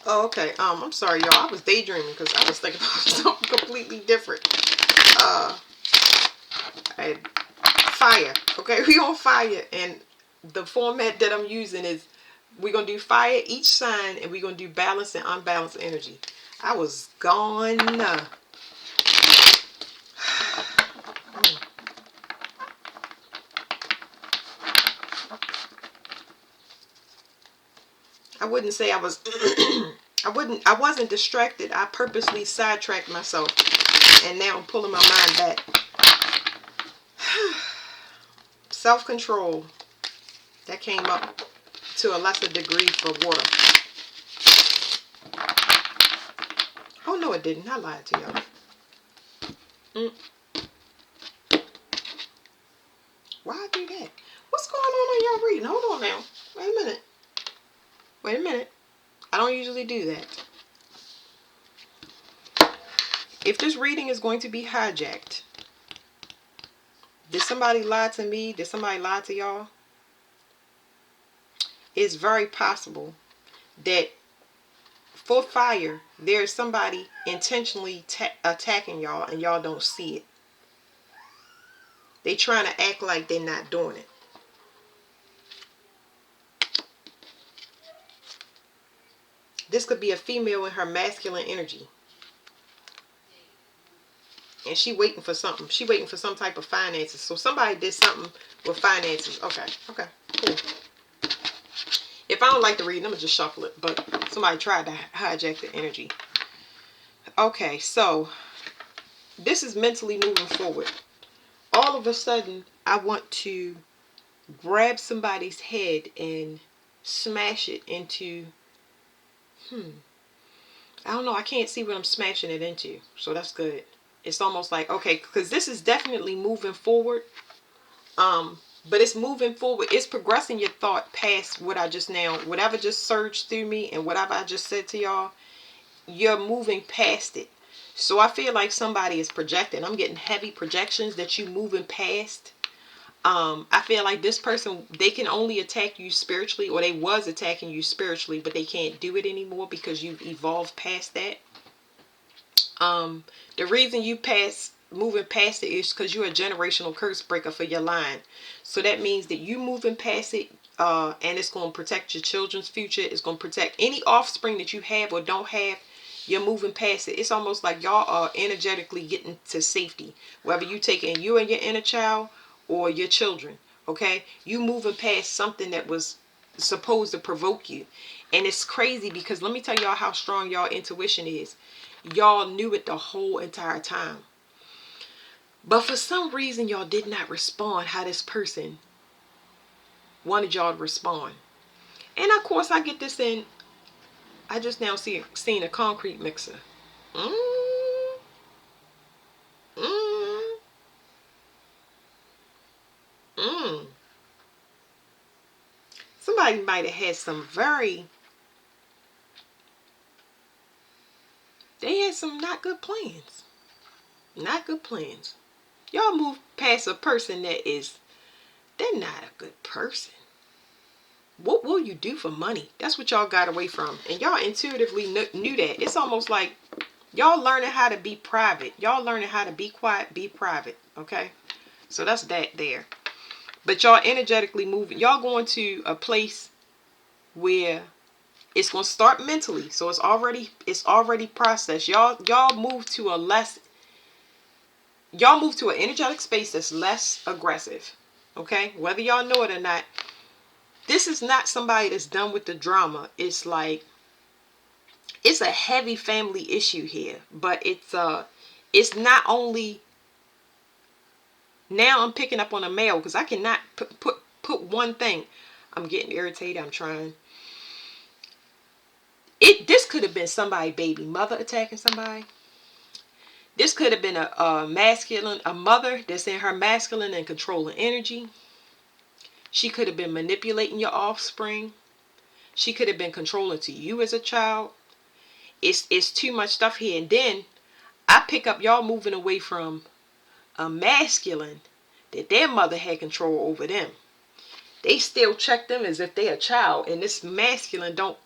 Oh, okay. I'm sorry, y'all. I was daydreaming because I was thinking about something completely different. And fire. Okay, we on fire, and the format that I'm using is we're gonna do fire each sign, and we're gonna do balance and unbalanced energy. I was gone. I wouldn't say I was. I wasn't distracted. I purposely sidetracked myself, and now I'm pulling my mind back. Self-control. That came up to a lesser degree for water. Oh no, it didn't. I lied to y'all. Why I do that? What's going on y'all reading? Hold on now. Wait a minute. Wait a minute. I don't usually do that. If this reading is going to be hijacked, did somebody lie to me? Did somebody lie to y'all? It's very possible that for fire, there's somebody intentionally attacking y'all and y'all don't see it. They trying to act like they're not doing it. This could be a female in her masculine energy. And she waiting for something. She waiting for some type of finances. So somebody did something with finances. Okay, cool. If I don't like the reading, I'm going to just shuffle it. But somebody tried to hijack the energy. Okay, so this is mentally moving forward. All of a sudden, I want to grab somebody's head and smash it into, I don't know, I can't see what I'm smashing it into. So that's good. It's almost like, okay, because this is definitely moving forward. But it's moving forward. It's progressing your thought past what I just now, whatever just surged through me and whatever I just said to y'all, you're moving past it. So I feel like somebody is projecting. I'm getting heavy projections that you moving past. I feel like this person, they can only attack you spiritually, or they was attacking you spiritually, but they can't do it anymore because you've evolved past that. The reason you moving past it is because you're a generational curse breaker for your line. So that means that you moving past it, and it's going to protect your children's future. It's going to protect any offspring that you have or don't have. You're moving past it. It's almost like y'all are energetically getting to safety, whether you taking you and your inner child or your children. Okay, you moving past something that was supposed to provoke you. And it's crazy because let me tell y'all how strong y'all intuition is. Y'all knew it the whole entire time. But for some reason, y'all did not respond how this person wanted y'all to respond. And of course, I get this in. I just now seen a concrete mixer. Mm, mm, mm. Somebody might have had some they had some not good plans. Not good plans. Y'all move past a person they're not a good person. What will you do for money? That's what y'all got away from. And y'all intuitively knew that. It's almost like y'all learning how to be private. Y'all learning how to be quiet, be private. Okay? So that's that there. But y'all energetically moving. Y'all going to a place where it's going to start mentally. So it's already processed. Y'all move to an energetic space that's less aggressive. Okay? Whether y'all know it or not, this is not somebody that's done with the drama. It's like, it's a heavy family issue here, but it's not only, now I'm picking up on a male because I cannot put one thing. I'm getting irritated. I'm trying. This could have been somebody baby mother attacking somebody. This could have been a mother that's in her masculine and controlling energy. She could have been manipulating your offspring. She could have been controlling to you as a child. It's too much stuff here. And then I pick up y'all moving away from a masculine that their mother had control over them. They still check them as if they're a child, and this masculine don't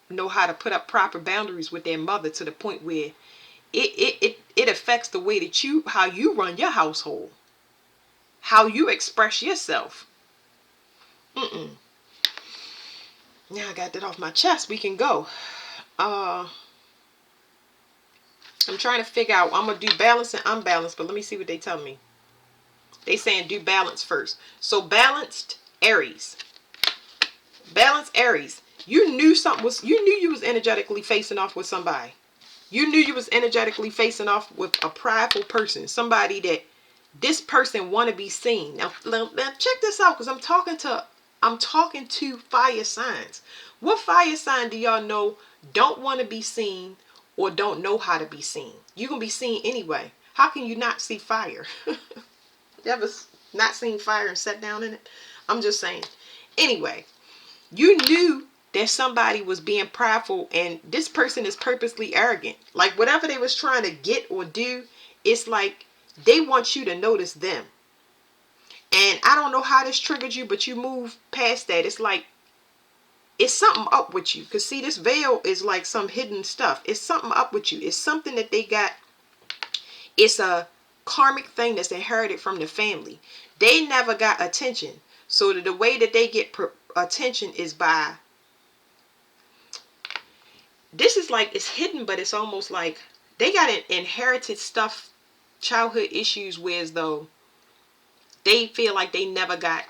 know how to put up proper boundaries with their mother to the point where it affects the way that how you run your household, how you express yourself. Now I got that off my chest. We can go. I'm trying to figure out. I'm gonna do balance and unbalanced, but let me see what they tell me. They saying do balance first. So balanced Aries. Balanced Aries. You knew something was. You knew you was energetically facing off with somebody. You knew you was energetically facing off with a prideful person. Somebody that this person want to be seen. Now check this out, because I'm talking to fire signs. What fire sign do y'all know don't want to be seen or don't know how to be seen? You can be seen anyway. How can you not see fire? You ever not seen fire and sat down in it? I'm just saying. Anyway, you knew that somebody was being prideful, and this person is purposely arrogant. Like whatever they was trying to get or do, it's like they want you to notice them. And I don't know how this triggered you, but you move past that. It's like it's something up with you. Because see, this veil is like some hidden stuff. It's something up with you. It's something that they got. It's a karmic thing that's inherited from the family. They never got attention. So the way that they get attention is by, this is like, it's hidden, but it's almost like they got an inherited stuff, childhood issues, whereas though they feel like they never got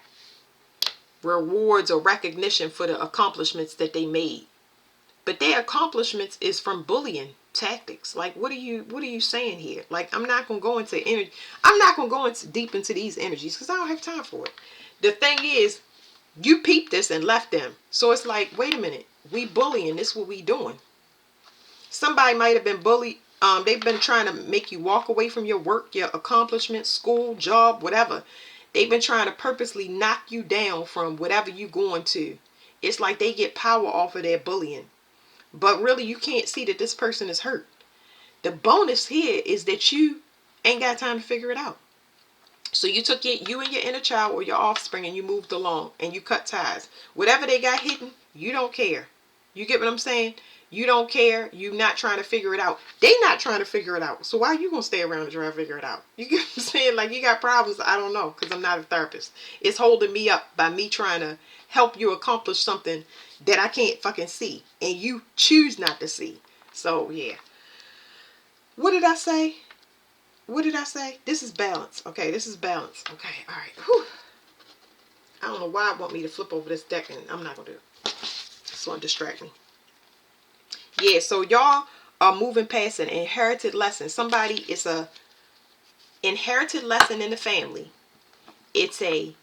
rewards or recognition for the accomplishments that they made. But their accomplishments is from bullying tactics. Like, what are you saying here? Like, I'm not gonna go into energy. I'm not gonna go into deep into these energies because I don't have time for it. The thing is, you peeped this and left them. So it's like, wait a minute, we bullying. This is what we doing. Somebody might have been bullied. They've been trying to make you walk away from your work, your accomplishments, school, job, whatever. They've been trying to purposely knock you down from whatever you going to. It's like they get power off of their bullying. But really, you can't see that this person is hurt. The bonus here is that you ain't got time to figure it out. So you took you and your inner child or your offspring and you moved along and you cut ties. Whatever they got hidden, you don't care. You get what I'm saying? You don't care. You not trying to figure it out. They not trying to figure it out. So why are you going to stay around and try to figure it out? You get what I'm saying? Like, you got problems. I don't know, because I'm not a therapist. It's holding me up by me trying to help you accomplish something that I can't fucking see. And you choose not to see. So, yeah. What did I say? What did I say? This is balance. Okay, this is balance. Okay, all right. Whew. I don't know why I want me to flip over this deck, and I'm not going to do it. It's going to distract me. Yeah, so y'all are moving past an inherited lesson. Somebody, it's a inherited lesson in the family. It's a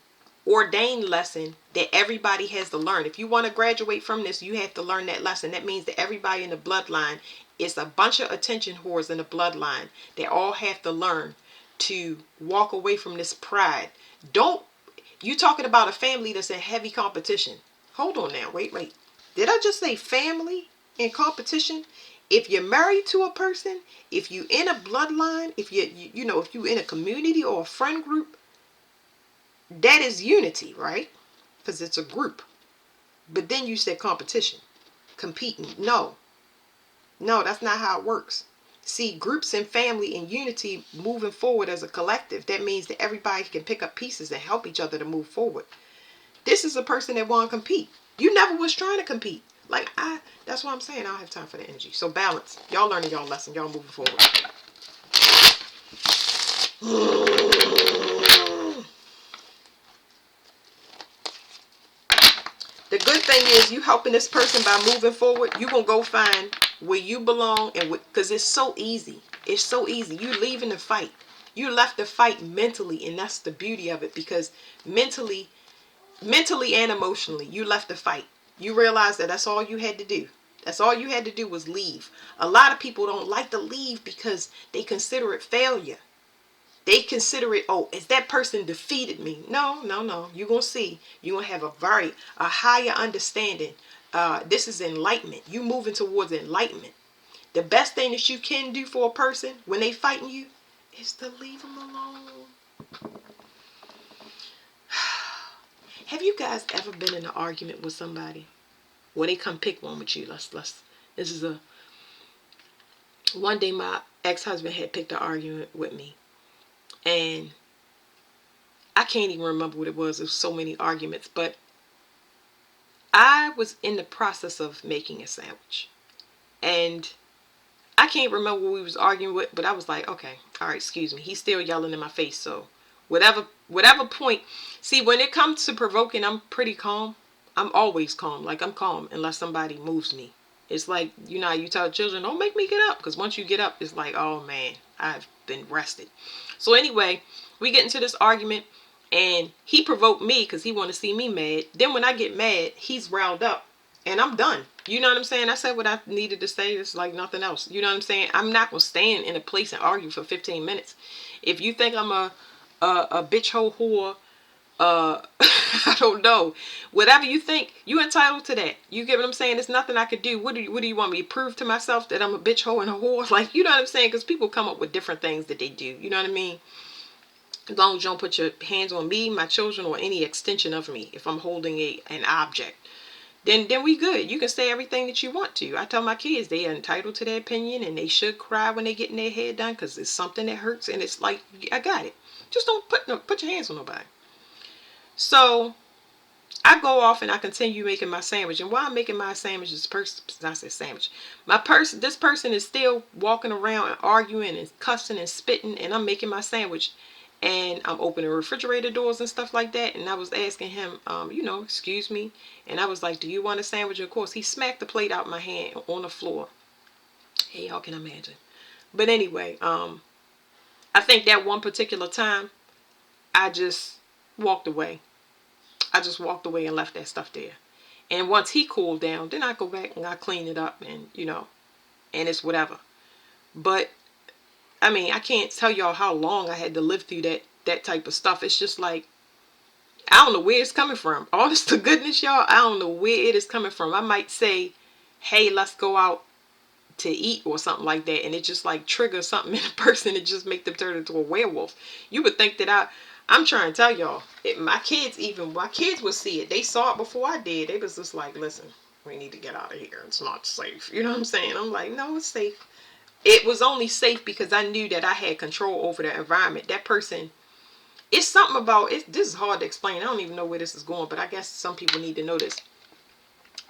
ordained lesson that everybody has to learn. If you want to graduate from this, you have to learn that lesson. That means that everybody in the bloodline is a bunch of attention whores in the bloodline. They all have to learn to walk away from this pride. You talking about a family that's in heavy competition. Hold on now. Wait. Did I just say family in competition? If you're married to a person, if you in a bloodline, if if you in a community or a friend group, that is unity, right? Because it's a group. But then you said competition, competing. No, that's not how it works. See, groups and family and unity moving forward as a collective, that means that everybody can pick up pieces and help each other to move forward. This is a person that want to compete. You never was trying to compete. Like, that's what I'm saying. I don't have time for the energy. So balance. Y'all learning y'all lesson. Y'all moving forward. The good thing is you helping this person by moving forward. You gonna go find where you belong, and because it's so easy. It's so easy. You leaving the fight. You left the fight mentally, and that's the beauty of it. Because mentally and emotionally, you left the fight. You realize that that's all you had to do. That's all you had to do was leave. A lot of people don't like to leave because they consider it failure. They consider it, oh, is that person defeated me? No. You're going to see. You're going to have a higher understanding. This is enlightenment. You moving towards enlightenment. The best thing that you can do for a person when they fighting you is to leave them alone. Have you guys ever been in an argument with somebody Or they come pick one with you. This is one day my ex-husband had picked an argument with me. And I can't even remember what it was. There was so many arguments. But I was in the process of making a sandwich. And I can't remember what we was arguing with, but I was like, okay, all right, excuse me. He's still yelling in my face, so whatever point. See, when it comes to provoking, I'm pretty calm. I'm always calm. Like, I'm calm unless somebody moves me. It's like, you know, you tell children, don't make me get up, because once you get up, it's like, oh man, I've been rested. So anyway, we get into this argument, and he provoked me because he wanted to see me mad. Then when I get mad, he's riled up. And I'm done. You know what I'm saying? I said what I needed to say. It's like nothing else. You know what I'm saying? I'm not going to stand in a place and argue for 15 minutes. If you think I'm a bitch hoe whore, I don't know. Whatever you think, you entitled to that. You get what I'm saying? There's nothing I could do. What do you want me to prove to myself, that I'm a bitch hoe and a whore? Like, you know what I'm saying? Because people come up with different things that they do. You know what I mean? As long as you don't put your hands on me, my children, or any extension of me, if I'm holding an object. Then we good. You can say everything that you want to. I tell my kids they are entitled to their opinion, and they should cry when they getting their hair done, because it's something that hurts, and it's like, I got it. Just don't put your hands on nobody. So I go off and I continue making my sandwich. And while I'm making my sandwich, this person is still walking around and arguing and cussing and spitting, and I'm making my sandwich. And I'm opening refrigerator doors and stuff like that. And I was asking him, excuse me. And I was like, do you want a sandwich? And of course, he smacked the plate out my hand on the floor. Hey, y'all can imagine. But anyway, I think that one particular time, I just walked away. I just walked away and left that stuff there. And once he cooled down, then I go back and I clean it up, and, and it's whatever. But I mean, I can't tell y'all how long I had to live through that type of stuff. It's just like, I don't know where it's coming from. Honest to goodness, y'all, I don't know where it is coming from. I might say, hey, let's go out to eat or something like that, and it just like triggers something in a person and just make them turn into a werewolf. You would think that I'm trying to tell y'all, my kids would see it. They saw it before I did. They was just like, listen, we need to get out of here. It's not safe. You know what I'm saying? I'm like, no, it's safe. It was only safe because I knew that I had control over the environment. That person, it's something about it. This is hard to explain. I don't even know where this is going, but I guess some people need to know this.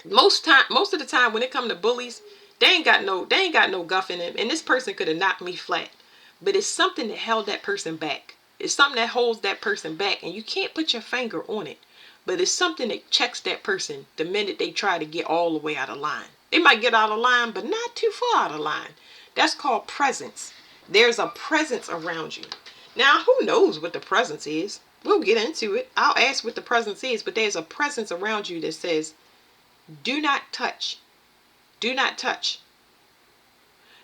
Most of the time when it comes to bullies, they ain't got no guff in them. And this person could have knocked me flat. But it's something that held that person back. It's something that holds that person back, and you can't put your finger on it. But it's something that checks that person the minute they try to get all the way out of line. They might get out of line, but not too far out of line. That's called presence. There's a presence around you. Now, who knows what the presence is? We'll get into it. I'll ask what the presence is, but there's a presence around you that says, do not touch. Do not touch.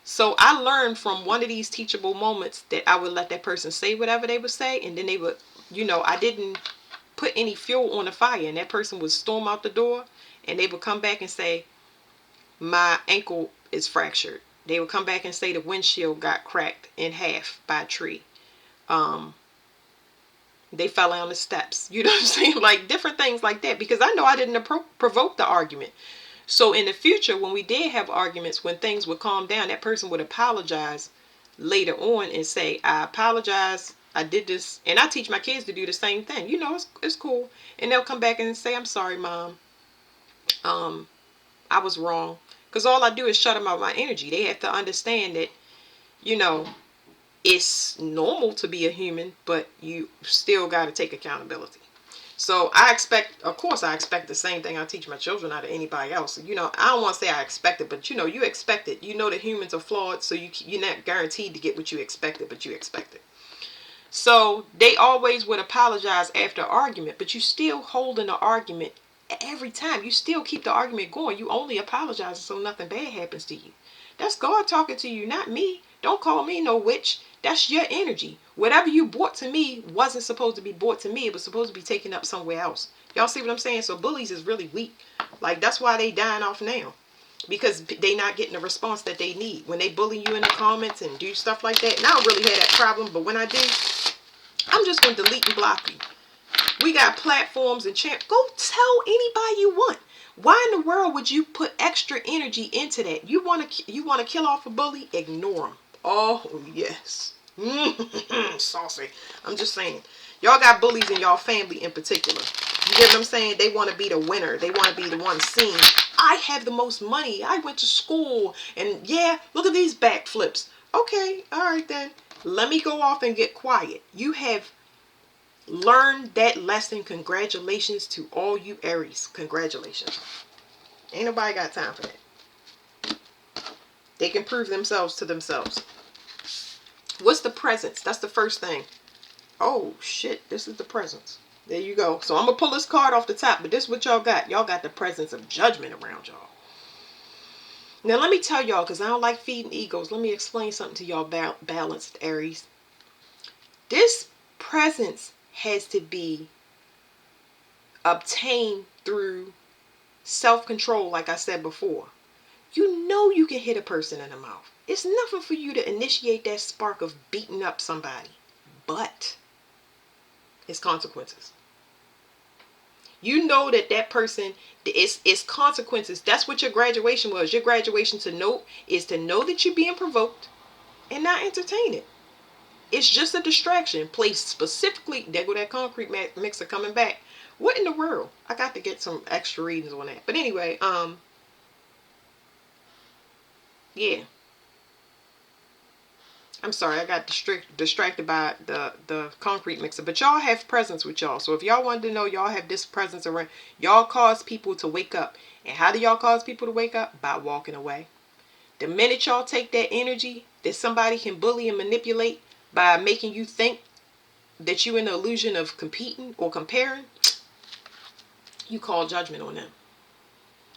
So I learned from one of these teachable moments that I would let that person say whatever they would say, and then they would, I didn't put any fuel on the fire, and that person would storm out the door, and they would come back and say, my ankle is fractured. They would come back and say the windshield got cracked in half by a tree. They fell on the steps. You know what I'm saying? Like different things like that, because I know I didn't provoke the argument. So in the future, when we did have arguments, when things would calm down, that person would apologize later on and say, I apologize. I did this. And I teach my kids to do the same thing. It's cool. And they'll come back and say, I'm sorry, Mom. I was wrong. Because all I do is shut them out my energy. They have to understand that, it's normal to be a human, but you still got to take accountability. So I expect the same thing I teach my children out of anybody else. I don't want to say I expect it, but you expect it. You know that humans are flawed, so you're not guaranteed to get what you expected, but you expect it. So they always would apologize after argument, but you still holding the argument every time. You still keep the argument going. You only apologize so nothing bad happens to you. That's God talking to you, not me. Don't call me no witch. That's your energy. Whatever you brought to me wasn't supposed to be brought to me. It was supposed to be taken up somewhere else. Y'all see what I'm saying? So bullies is really weak. Like, that's why they dying off now. Because they not getting the response that they need. When they bully you in the comments and do stuff like that. And I don't really have that problem. But when I do, I'm just going to delete and block you. We got platforms and go tell anybody you want. Why in the world would you put extra energy into that? You want to kill off a bully? Ignore him. Oh yes. Saucy. I'm just saying. Y'all got bullies in y'all family in particular. You get what I'm saying? They want to be the winner. They want to be the one seen. I have the most money. I went to school. And yeah, look at these backflips. Okay, all right then. Let me go off and get quiet. You have learned that lesson. Congratulations to all you Aries. Congratulations. Ain't nobody got time for that. They can prove themselves to themselves. What's the presence? That's the first thing. Oh shit, this is the presence. There you go. So I'm gonna pull this card off the top, but this is what y'all got. Y'all got the presence of judgment around y'all. Now let me tell y'all, because I don't like feeding egos, let me explain something to y'all balanced Aries. This presence has to be obtained through self-control, like I said before. You know you can hit a person in the mouth. It's nothing for you to initiate that spark of beating up somebody. But it's consequences. You know that person, it's consequences. That's what your graduation was. Your graduation is to know that you're being provoked and not entertain it. It's just a distraction placed specifically. There go that concrete mixer coming back. What in the world? I got to get some extra readings on that. But anyway, yeah. I'm sorry, I got distracted by the concrete mixer. But y'all have presence with y'all. So if y'all wanted to know, y'all have this presence around. Y'all cause people to wake up. And how do y'all cause people to wake up? By walking away. The minute y'all take that energy that somebody can bully and manipulate by making you think that you're in the illusion of competing or comparing, you call judgment on them.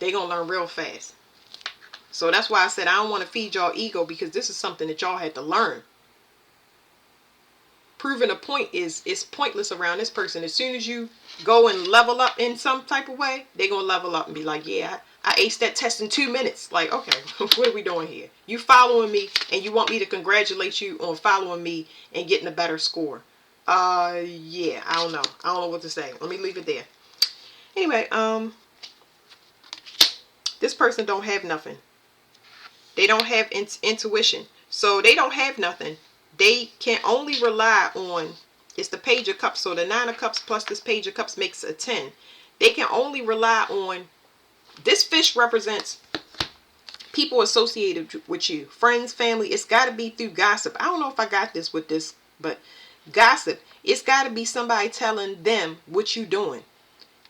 They're going to learn real fast. So that's why I said I don't want to feed y'all ego, because this is something that y'all had to learn. Proving a point is pointless around this person. As soon as you go and level up in some type of way, they're going to level up and be like, yeah, I aced that test in 2 minutes. Like, okay, what are we doing here? You following me and you want me to congratulate you on following me and getting a better score. Yeah, I don't know. I don't know what to say. Let me leave it there. Anyway, this person don't have nothing. They don't have intuition. So they don't have nothing. They can only rely on, it's the Page of Cups. So the 9 of Cups plus this Page of Cups makes a 10. They can only rely on, this fish represents people associated with you. Friends, family. It's got to be through gossip. I don't know if I got this with this, but gossip. It's got to be somebody telling them what you're doing.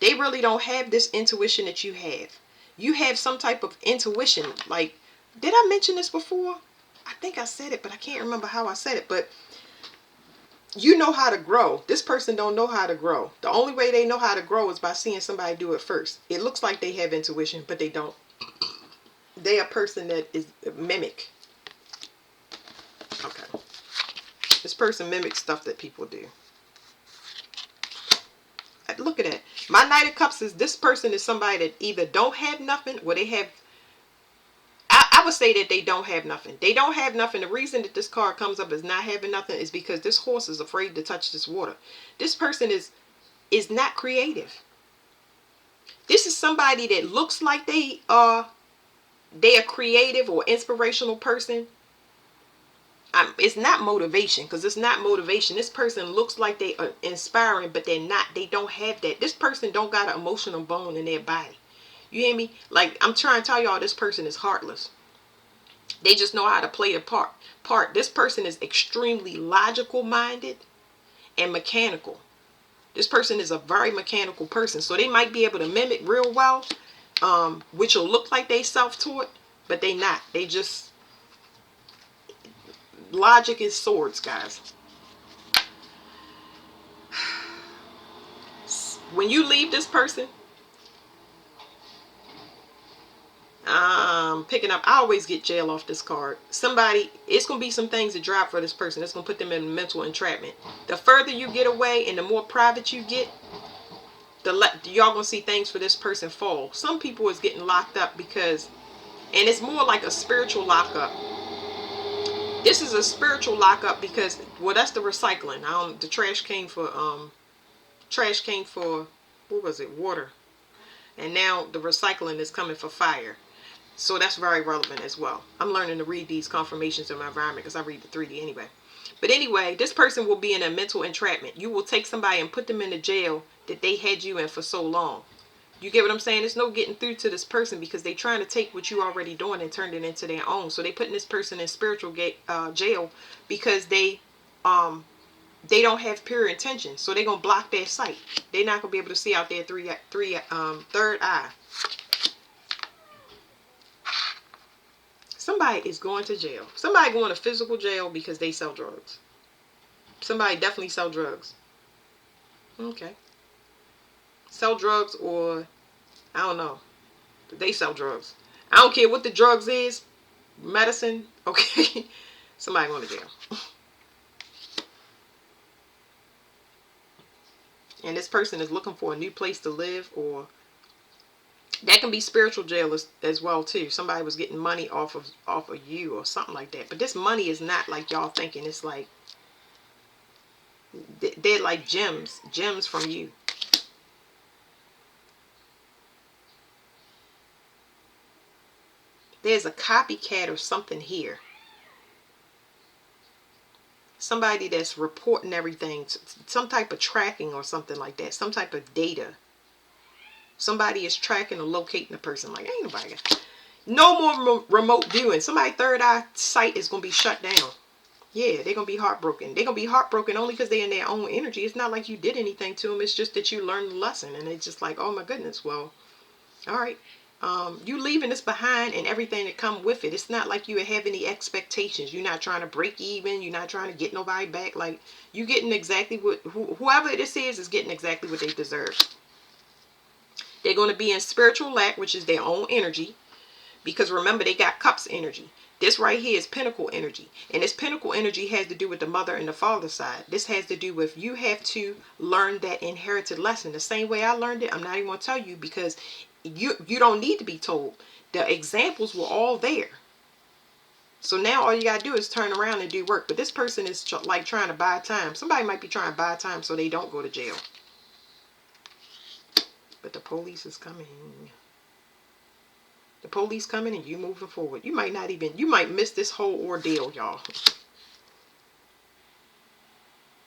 They really don't have this intuition that you have. You have some type of intuition. Like, did I mention this before? I think I said it, but I can't remember how I said it. But you know how to grow. This person don't know how to grow. The only way they know how to grow is by seeing somebody do it first. It looks like they have intuition, but they don't. They a person that is a mimic. Okay. This person mimics stuff that people do. Look at that. My Knight of Cups is, this person is somebody that either don't have nothing or they have, I would say that they don't have nothing. They don't have nothing. The reason that this card comes up as not having nothing is because this horse is afraid to touch this water. This person is not creative. This is somebody that looks like they are a creative or inspirational person. It's not motivation, because it's not motivation. This person looks like they are inspiring, but they're not. They don't have that. This person don't got an emotional bone in their body. You hear me? Like, I'm trying to tell y'all, this person is heartless. They just know how to play a part. This person is extremely logical minded and mechanical. This person is a very mechanical person. So they might be able to mimic real well, which will look like they self-taught, but they not. They just, logic is swords, guys. When you leave this person, picking up, I always get jail off this card. It's going to be some things that drop for this person. It's going to put them in mental entrapment. The further you get away and the more private you get, y'all going to see things for this person fall. Some people is getting locked up because, and it's more like a spiritual lockup. This is a spiritual lockup because, well, that's the recycling. The trash came for, what was it? Water. And now the recycling is coming for fire. So that's very relevant as well. I'm learning to read these confirmations in my environment because I read the 3D anyway. But anyway, this person will be in a mental entrapment. You will take somebody and put them in the jail that they had you in for so long. You get what I'm saying? There's no getting through to this person because they're trying to take what you already doing and turn it into their own. So they putting this person in spiritual jail because they don't have pure intention. So they're gonna block their sight. They're not gonna be able to see out their third eye. Somebody is going to jail. Somebody going to physical jail because they sell drugs. Somebody definitely sell drugs. Okay. Sell drugs, or I don't know. They sell drugs. I don't care what the drugs is. Medicine. Okay. Somebody going to jail. And this person is looking for a new place to live, or that can be spiritual jail as well too. Somebody was getting money off of you or something like that. But this money is not like y'all thinking. It's like they're like gems from you. There's a copycat or something here. Somebody that's reporting everything, some type of tracking or something like that, some type of data. Somebody is tracking or locating a person. Like, ain't nobody got no more remote viewing. Somebody's third eye sight is going to be shut down. Yeah, they're going to be heartbroken. They're going to be heartbroken only because they're in their own energy. It's not like you did anything to them. It's just that you learned the lesson. And it's just like, oh my goodness, well, all right. You leaving this behind and everything that come with it. It's not like you have any expectations. You're not trying to break even. You're not trying to get nobody back. Like, you getting exactly what, whoever this is getting exactly what they deserve. They're going to be in spiritual lack, which is their own energy. Because remember, they got cups energy. This right here is pinnacle energy. And this pinnacle energy has to do with the mother and the father side. This has to do with you have to learn that inherited lesson. The same way I learned it, I'm not even going to tell you because you don't need to be told. The examples were all there. So now all you got to do is turn around and do work. But this person is like trying to buy time. Somebody might be trying to buy time so they don't go to jail. But the police is coming. The police coming and you moving forward. You might miss this whole ordeal, y'all.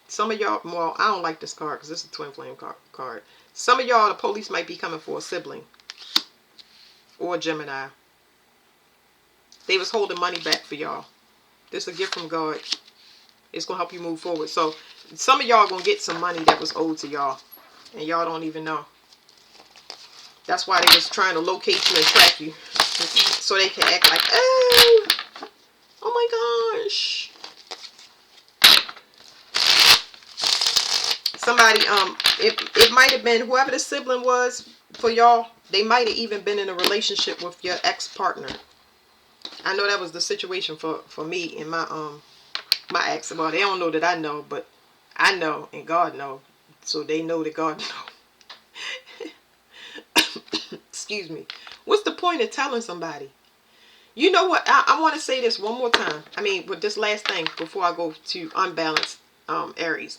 Some of y'all, well, I don't like this card because this is a twin flame card. Some of y'all, the police might be coming for a sibling. Or a Gemini. They was holding money back for y'all. This is a gift from God. It's going to help you move forward. So, some of y'all going to get some money that was owed to y'all. And y'all don't even know. That's why they was trying to locate you and track you. So they can act like, oh my gosh. Somebody, it might have been whoever the sibling was for y'all. They might have even been in a relationship with your ex-partner. I know that was the situation for me and my ex. Well, they don't know that I know, but I know and God knows. So they know that God knows. Excuse me. What's the point of telling somebody? You know what? I want to say this one more time. I mean, with this last thing before I go to unbalanced Aries.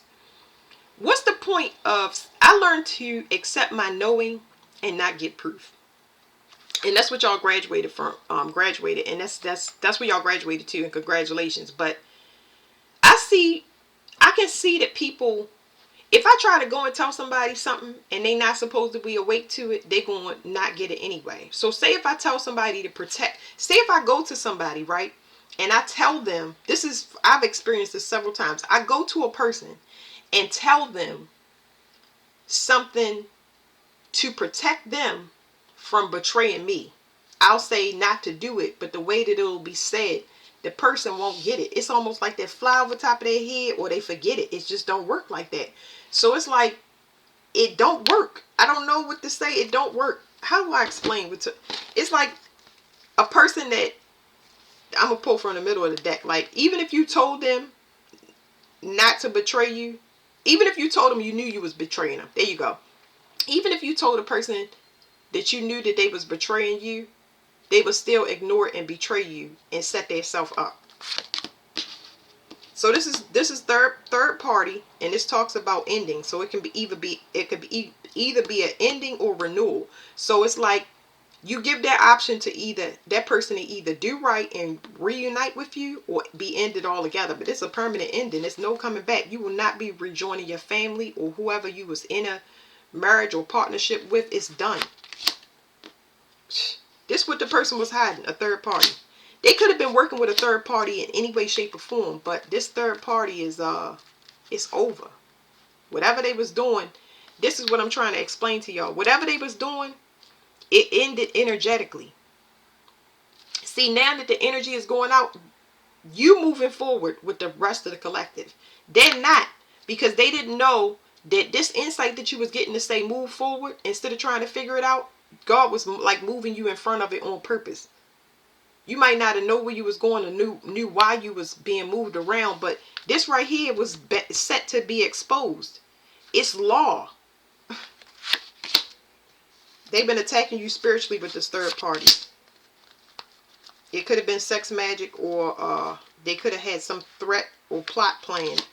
What's the point of, I learned to accept my knowing and not get proof. And that's what y'all graduated from, graduated. And that's what y'all graduated to, and congratulations. But I can see that people, if I try to go and tell somebody something and they not supposed to be awake to it, they're going to not get it anyway. So say if I tell somebody to protect, say if I go to somebody, right, and I tell them, I've experienced this several times. I go to a person and tell them something to protect them from betraying me. I'll say not to do it, but the way that it'll be said, the person won't get it. It's almost like they fly over top of their head or they forget it. It just don't work like that. So it's like, it don't work. I don't know what to say. It don't work. How do I explain? It's like a person that, I'm going to pull from the middle of the deck. Like, even if you told them not to betray you, even if you told them you knew you was betraying them. There you go. Even if you told a person that you knew that they was betraying you, they would still ignore and betray you and set themselves up. So this is third party, and this talks about ending. So it can be either be an ending or renewal. So it's like you give that option to either that person to either do right and reunite with you or be ended altogether. But it's a permanent ending. There's no coming back. You will not be rejoining your family or whoever you was in a marriage or partnership with. It's done. This is what the person was hiding, a third party. They could have been working with a third party in any way, shape, or form, but this third party is it's over. Whatever they was doing, this is what I'm trying to explain to y'all. Whatever they was doing, it ended energetically. See, now that the energy is going out, you moving forward with the rest of the collective. They're not, because they didn't know that this insight that you was getting to say move forward instead of trying to figure it out, God was like moving you in front of it on purpose. You might not have known where you was going or knew why you was being moved around, but this right here was set to be exposed. It's law. They've been attacking you spiritually with this third party. It could have been sex magic, or they could have had some threat or plot planned.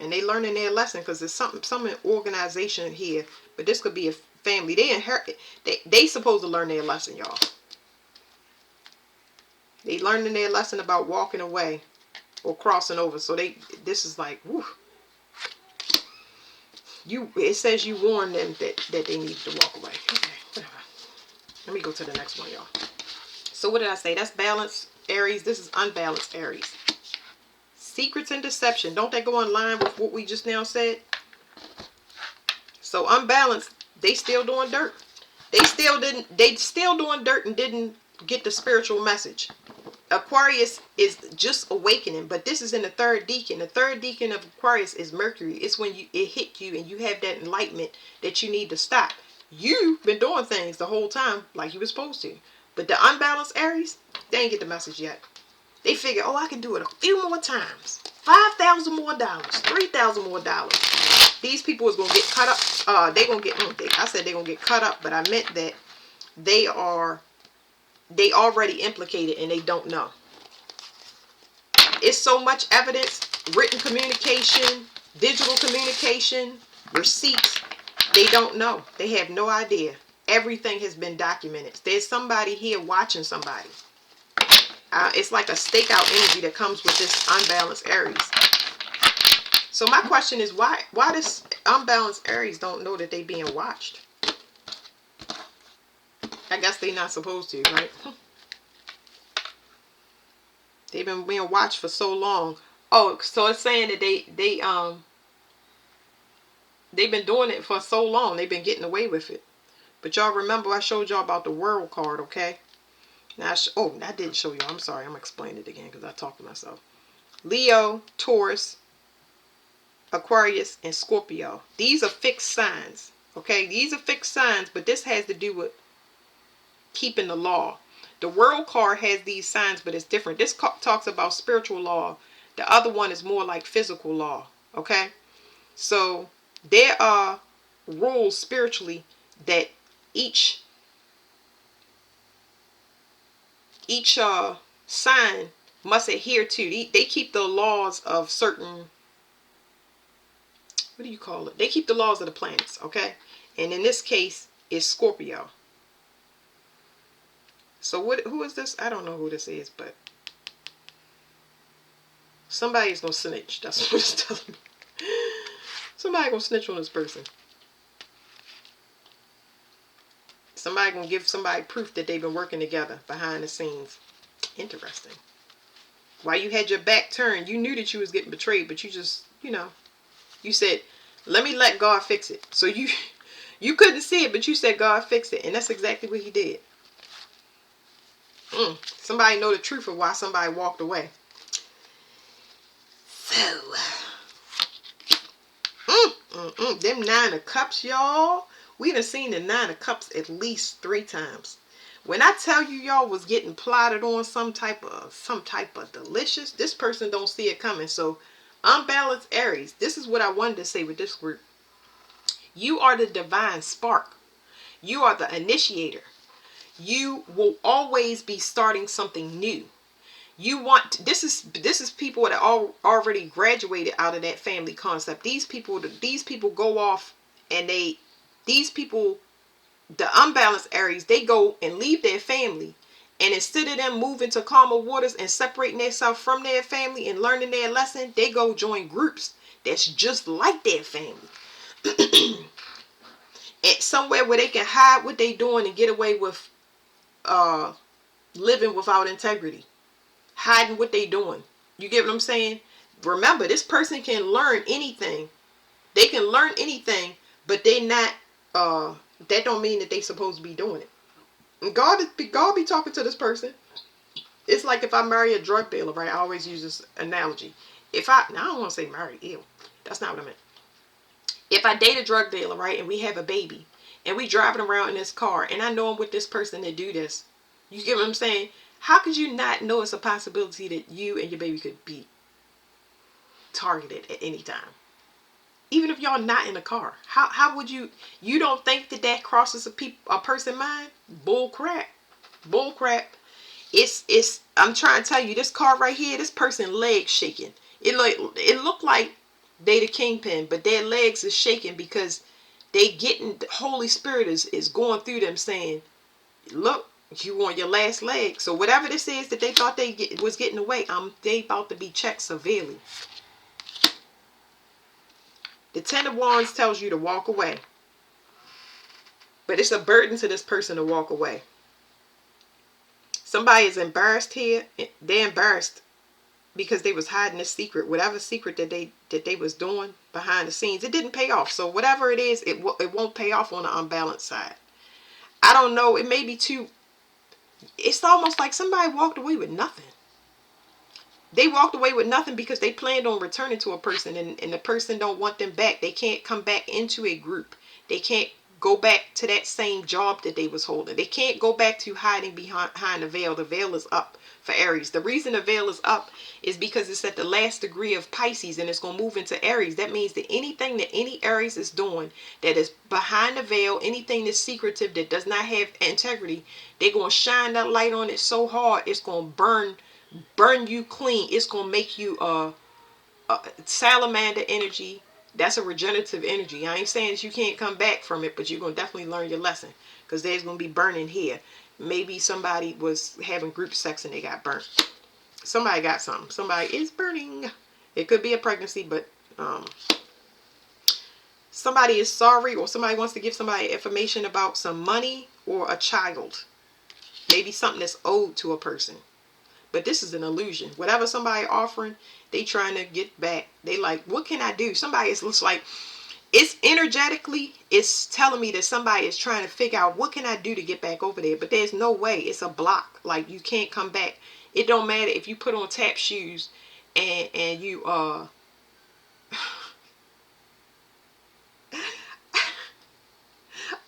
And they learning their lesson, because there's some organization here, but this could be a family. They supposed to learn their lesson, y'all. They learning their lesson about walking away or crossing over. So this is like, whew. It says you warned them that they needed to walk away. Okay, whatever. Let me go to the next one, y'all. So what did I say? That's balanced Aries. This is unbalanced Aries. Secrets and deception. Don't that go in line with what we just now said? So unbalanced, they still doing dirt. They still doing dirt and didn't get the spiritual message. Aquarius is just awakening, but this is in the third decan. The third decan of Aquarius is Mercury. It's when it hit you and you have that enlightenment that you need to stop. You've been doing things the whole time like you were supposed to. But the unbalanced Aries, they ain't get the message yet. They figure, oh, I can do it a few more times. $5,000 more, $3,000 more. These people is gonna get cut up. They gonna get. I said they gonna get cut up, but I meant that they already implicated and they don't know. It's so much evidence, written communication, digital communication, receipts. They don't know. They have no idea. Everything has been documented. There's somebody here watching somebody. It's like a stakeout energy that comes with this unbalanced Aries. So my question is, why does unbalanced Aries don't know that they being watched? I guess they're not supposed to, right? They've been being watched for so long. Oh, so it's saying that they've been doing it for so long. They've been getting away with it. But y'all remember I showed y'all about the world card, okay? Now, I didn't show y'all. I'm sorry. I'm explaining it again because I talked to myself. Leo, Taurus, Aquarius, and Scorpio. These are fixed signs, okay? These are fixed signs, but this has to do with keeping the law. The world card has these signs, but it's different. This talks about spiritual law. The other one is more like physical law, okay? So there are rules spiritually that each sign must adhere to. They keep the laws of certain, what do you call it? They keep the laws of the planets, okay? And in this case, it's Scorpio. So who is this? I don't know who this is, but somebody's gonna snitch. That's what it's telling me. Somebody gonna snitch on this person. Somebody gonna give somebody proof that they've been working together behind the scenes. Interesting. While you had your back turned, you knew that you was getting betrayed, but you just, you said, let me let God fix it. So you couldn't see it, but you said God fix it. And that's exactly what he did. Somebody know the truth of why somebody walked away. So, them 9 of Cups, y'all. We done seen the 9 of Cups at least 3 times. When I tell you y'all was getting plotted on some type of delicious, this person don't see it coming. So, unbalanced Aries. This is what I wanted to say with this group. You are the divine spark. You are the initiator. You will always be starting something new. You want, this is people that already graduated out of that family concept. These people go off, and these people, the unbalanced Aries, they go and leave their family, and instead of them moving to calmer waters and separating themselves from their family and learning their lesson, they go join groups that's just like their family. And somewhere where they can hide what they doing and get away with living without integrity, hiding what they doing. You get what I'm saying? Remember, this person can learn anything. They can learn anything, but they not that don't mean that they supposed to be doing it. And God be talking to this person. It's like if I marry a drug dealer, right? I always use this analogy. Now I don't want to say marry, ew. That's not what I meant. If I date a drug dealer, right, and we have a baby, and we driving around in this car, and I know I'm with this person to do this, you get what I'm saying? How could you not know it's a possibility that you and your baby could be targeted at any time? Even if y'all not in a car, how would you don't think that crosses a person's mind? Bull crap. It's I'm trying to tell you, this car right here, this person legs shaking. It looked like they the kingpin, but their legs is shaking because they getting, the Holy Spirit is going through them saying, look, you on your last leg. So whatever this is that they thought was getting away, they about to be checked severely. The Ten of Wands tells you to walk away. But it's a burden to this person to walk away. Somebody is embarrassed here. They're embarrassed because they was hiding a secret. Whatever secret that they was doing behind the scenes, it didn't pay off. So whatever it is, it won't pay off on the unbalanced side. I don't know. It may be too... It's almost like somebody walked away with nothing. They walked away with nothing because they planned on returning to a person, and the person don't want them back. They can't come back into a group. They can't go back to that same job that they was holding. They can't go back to hiding behind the veil. The veil is up for Aries. The reason the veil is up is because it's at the last degree of Pisces, and it's going to move into Aries. That means that anything that any Aries is doing that is behind the veil, anything that's secretive, that does not have integrity, they're going to shine that light on it so hard, it's going to burn you clean. It's going to make you salamander energy. That's a regenerative energy. I ain't saying that you can't come back from it, but you're going to definitely learn your lesson, because there's going to be burning here. Maybe somebody was having group sex and they got burnt. Somebody got something. Somebody is burning. It could be a pregnancy, but somebody is sorry, or somebody wants to give somebody information about some money or a child. Maybe something that's owed to a person. But this is an illusion. Whatever somebody offering, they trying to get back. They like, what can I do? Somebody looks like, it's energetically, it's telling me that somebody is trying to figure out, what can I do to get back over there? But there's no way. It's a block. Like, you can't come back. It don't matter if you put on tap shoes and you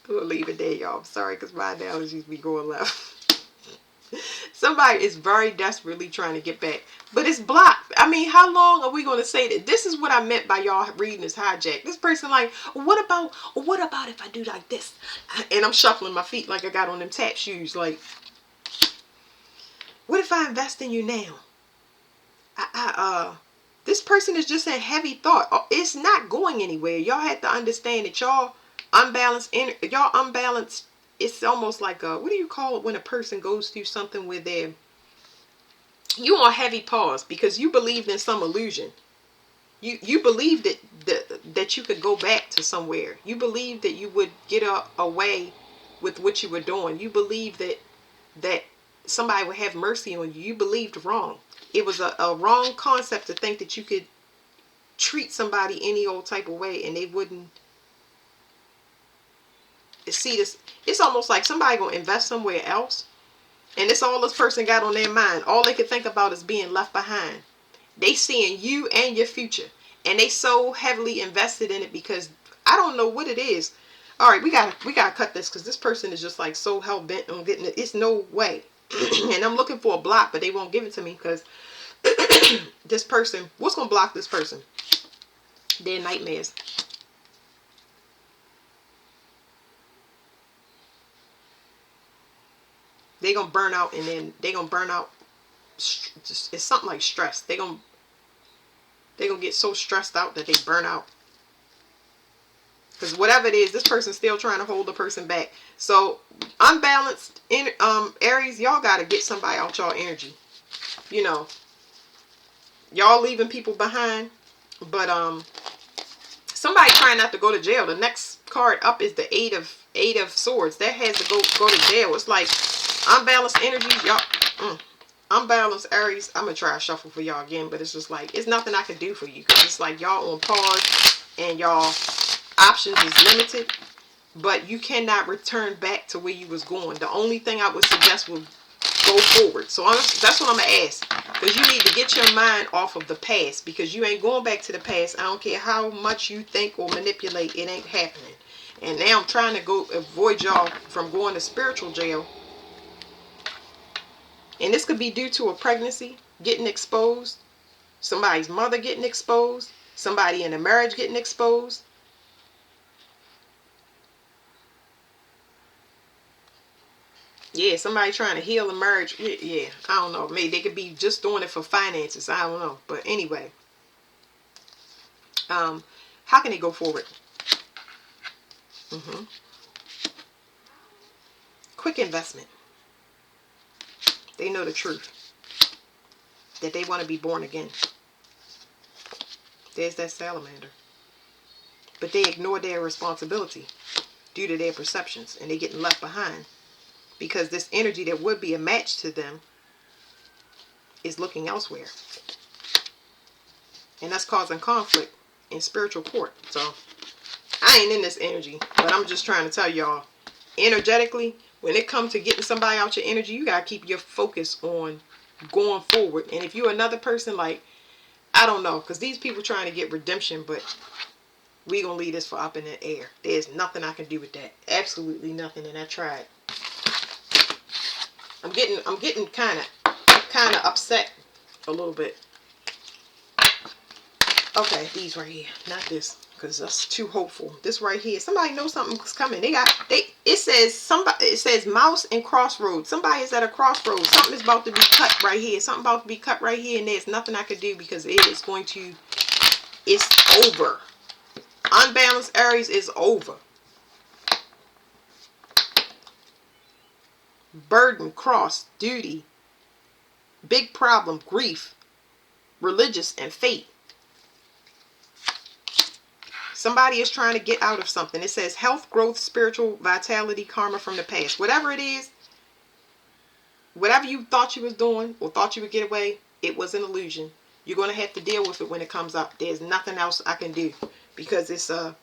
we'll leave it there, y'all. I'm sorry, because my analogies be going left. Somebody is very desperately trying to get back, but it's blocked. I mean, how long are we going to say that? This is what I meant by y'all reading this hijack. This person like, what about if I do like this? And I'm shuffling my feet like I got on them tap shoes. Like, what if I invest in you now? This person is just in heavy thought. It's not going anywhere. Y'all have to understand that y'all unbalanced. Y'all unbalanced. It's almost like what do you call it when a person goes through something where you on heavy pause because you believed in some illusion. You believed that you could go back to somewhere. You believed that you would get away with what you were doing. You believed that somebody would have mercy on you. You believed wrong. It was a wrong concept to think that you could treat somebody any old type of way and they wouldn't see this. It's almost like somebody gonna invest somewhere else, and it's all this person got on their mind. All they can think about is being left behind. They seeing you and your future, and they so heavily invested in it because I don't know what it is. All right, we gotta cut this because this person is just like so hell bent on getting it. It's no way. And I'm looking for a block, but they won't give it to me because this person, what's gonna block this person? Their nightmares. They're gonna burn out, and then they're gonna burn out it's something like stress. They gonna get so stressed out that they burn out. Because whatever it is, this person's still trying to hold the person back. So unbalanced in Aries, y'all gotta get somebody out y'all energy. You know, y'all leaving people behind, but somebody trying not to go to jail. The next card up is the eight of swords. That has to go to jail. It's like unbalanced energies, y'all. Unbalanced Aries. I'm gonna try to shuffle for y'all again, but it's just like it's nothing I can do for you, because it's like y'all on pause and y'all options is limited, but you cannot return back to where you was going. The only thing I would suggest would go forward. So that's what I'm gonna ask, because you need to get your mind off of the past, because you ain't going back to the past. I don't care how much you think or manipulate, it ain't happening. And now I'm trying to avoid y'all from going to spiritual jail. And this could be due to a pregnancy getting exposed, somebody's mother getting exposed, somebody in a marriage getting exposed. Yeah, somebody trying to heal a marriage. Yeah, I don't know. Maybe they could be just doing it for finances. I don't know. But anyway, how can they go forward? Quick investment. They know the truth, that they want to be born again. There's that salamander. But they ignore their responsibility due to their perceptions, and they're getting left behind, because this energy that would be a match to them is looking elsewhere. And that's causing conflict in spiritual court. So I ain't in this energy, but I'm just trying to tell y'all, energetically, when it comes to getting somebody out your energy, you got to keep your focus on going forward. And if you're another person, like, I don't know, because these people trying to get redemption, but we going to leave this for up in the air. There's nothing I can do with that. Absolutely nothing, and I tried. I'm getting kind of upset a little bit. Okay, these right here, not this, because that's too hopeful. This right here, somebody knows something's coming. It says mouse and crossroads. Somebody is at a crossroads. Something is about to be cut right here. Something about to be cut right here, and there's nothing I could do, because it's over. Unbalanced Aries is over. Burden, cross, duty, big problem, grief, religious, and fate. Somebody is trying to get out of something. It says health, growth, spiritual vitality, karma from the past. Whatever it is, whatever you thought you was doing or thought you would get away, it was an illusion. You're going to have to deal with it when it comes up. There's nothing else I can do, because it's a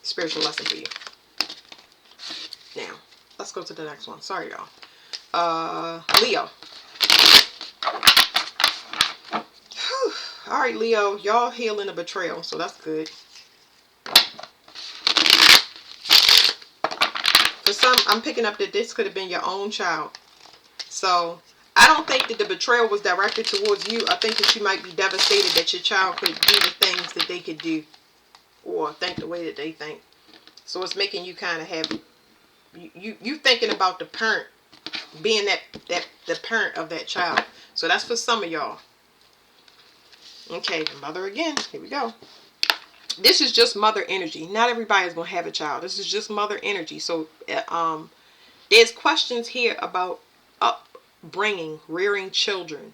spiritual lesson for you. Now, let's go to the next one. Sorry, y'all. Leo. Whew. All right, Leo. Y'all healing a betrayal, so that's good. For some, I'm picking up that this could have been your own child. So I don't think that the betrayal was directed towards you. I think that you might be devastated that your child could do the things that they could do, or think the way that they think. So it's making you kind of have you thinking about the parent being the parent of that child. So that's for some of y'all. Okay, the mother again. Here we go. This is just mother energy. Not everybody is going to have a child. This is just mother energy. So there's questions here about upbringing, rearing children.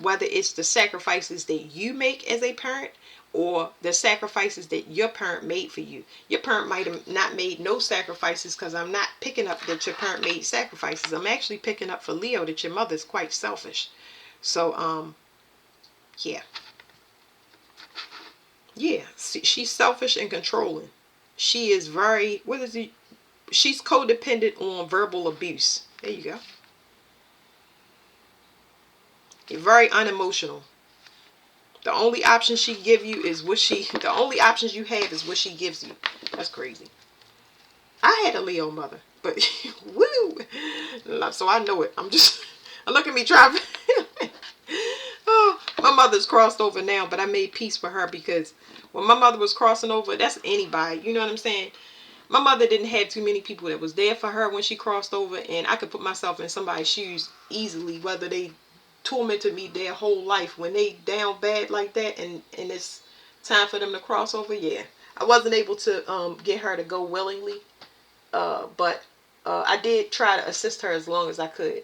Whether it's the sacrifices that you make as a parent, or the sacrifices that your parent made for you. Your parent might have not made no sacrifices, because I'm not picking up that your parent made sacrifices. I'm actually picking up for Leo that your mother's quite selfish. So, yeah. Yeah, she's selfish and controlling. She is very, she's codependent on verbal abuse. There you go. Very unemotional. The only option she give you is the only options you have is what she gives you. That's crazy. I had a Leo mother, but woo. So I know it. Look at me trying. Oh, my mother's crossed over now, but I made peace with her, because when my mother was crossing over, that's anybody. You know what I'm saying? my mother didn't have too many people that was there for her when she crossed over, and I could put myself in somebody's shoes easily, whether they tormented me their whole life. When they down bad like that, and it's time for them to cross over, yeah. I wasn't able to get her to go willingly, but I did try to assist her as long as I could.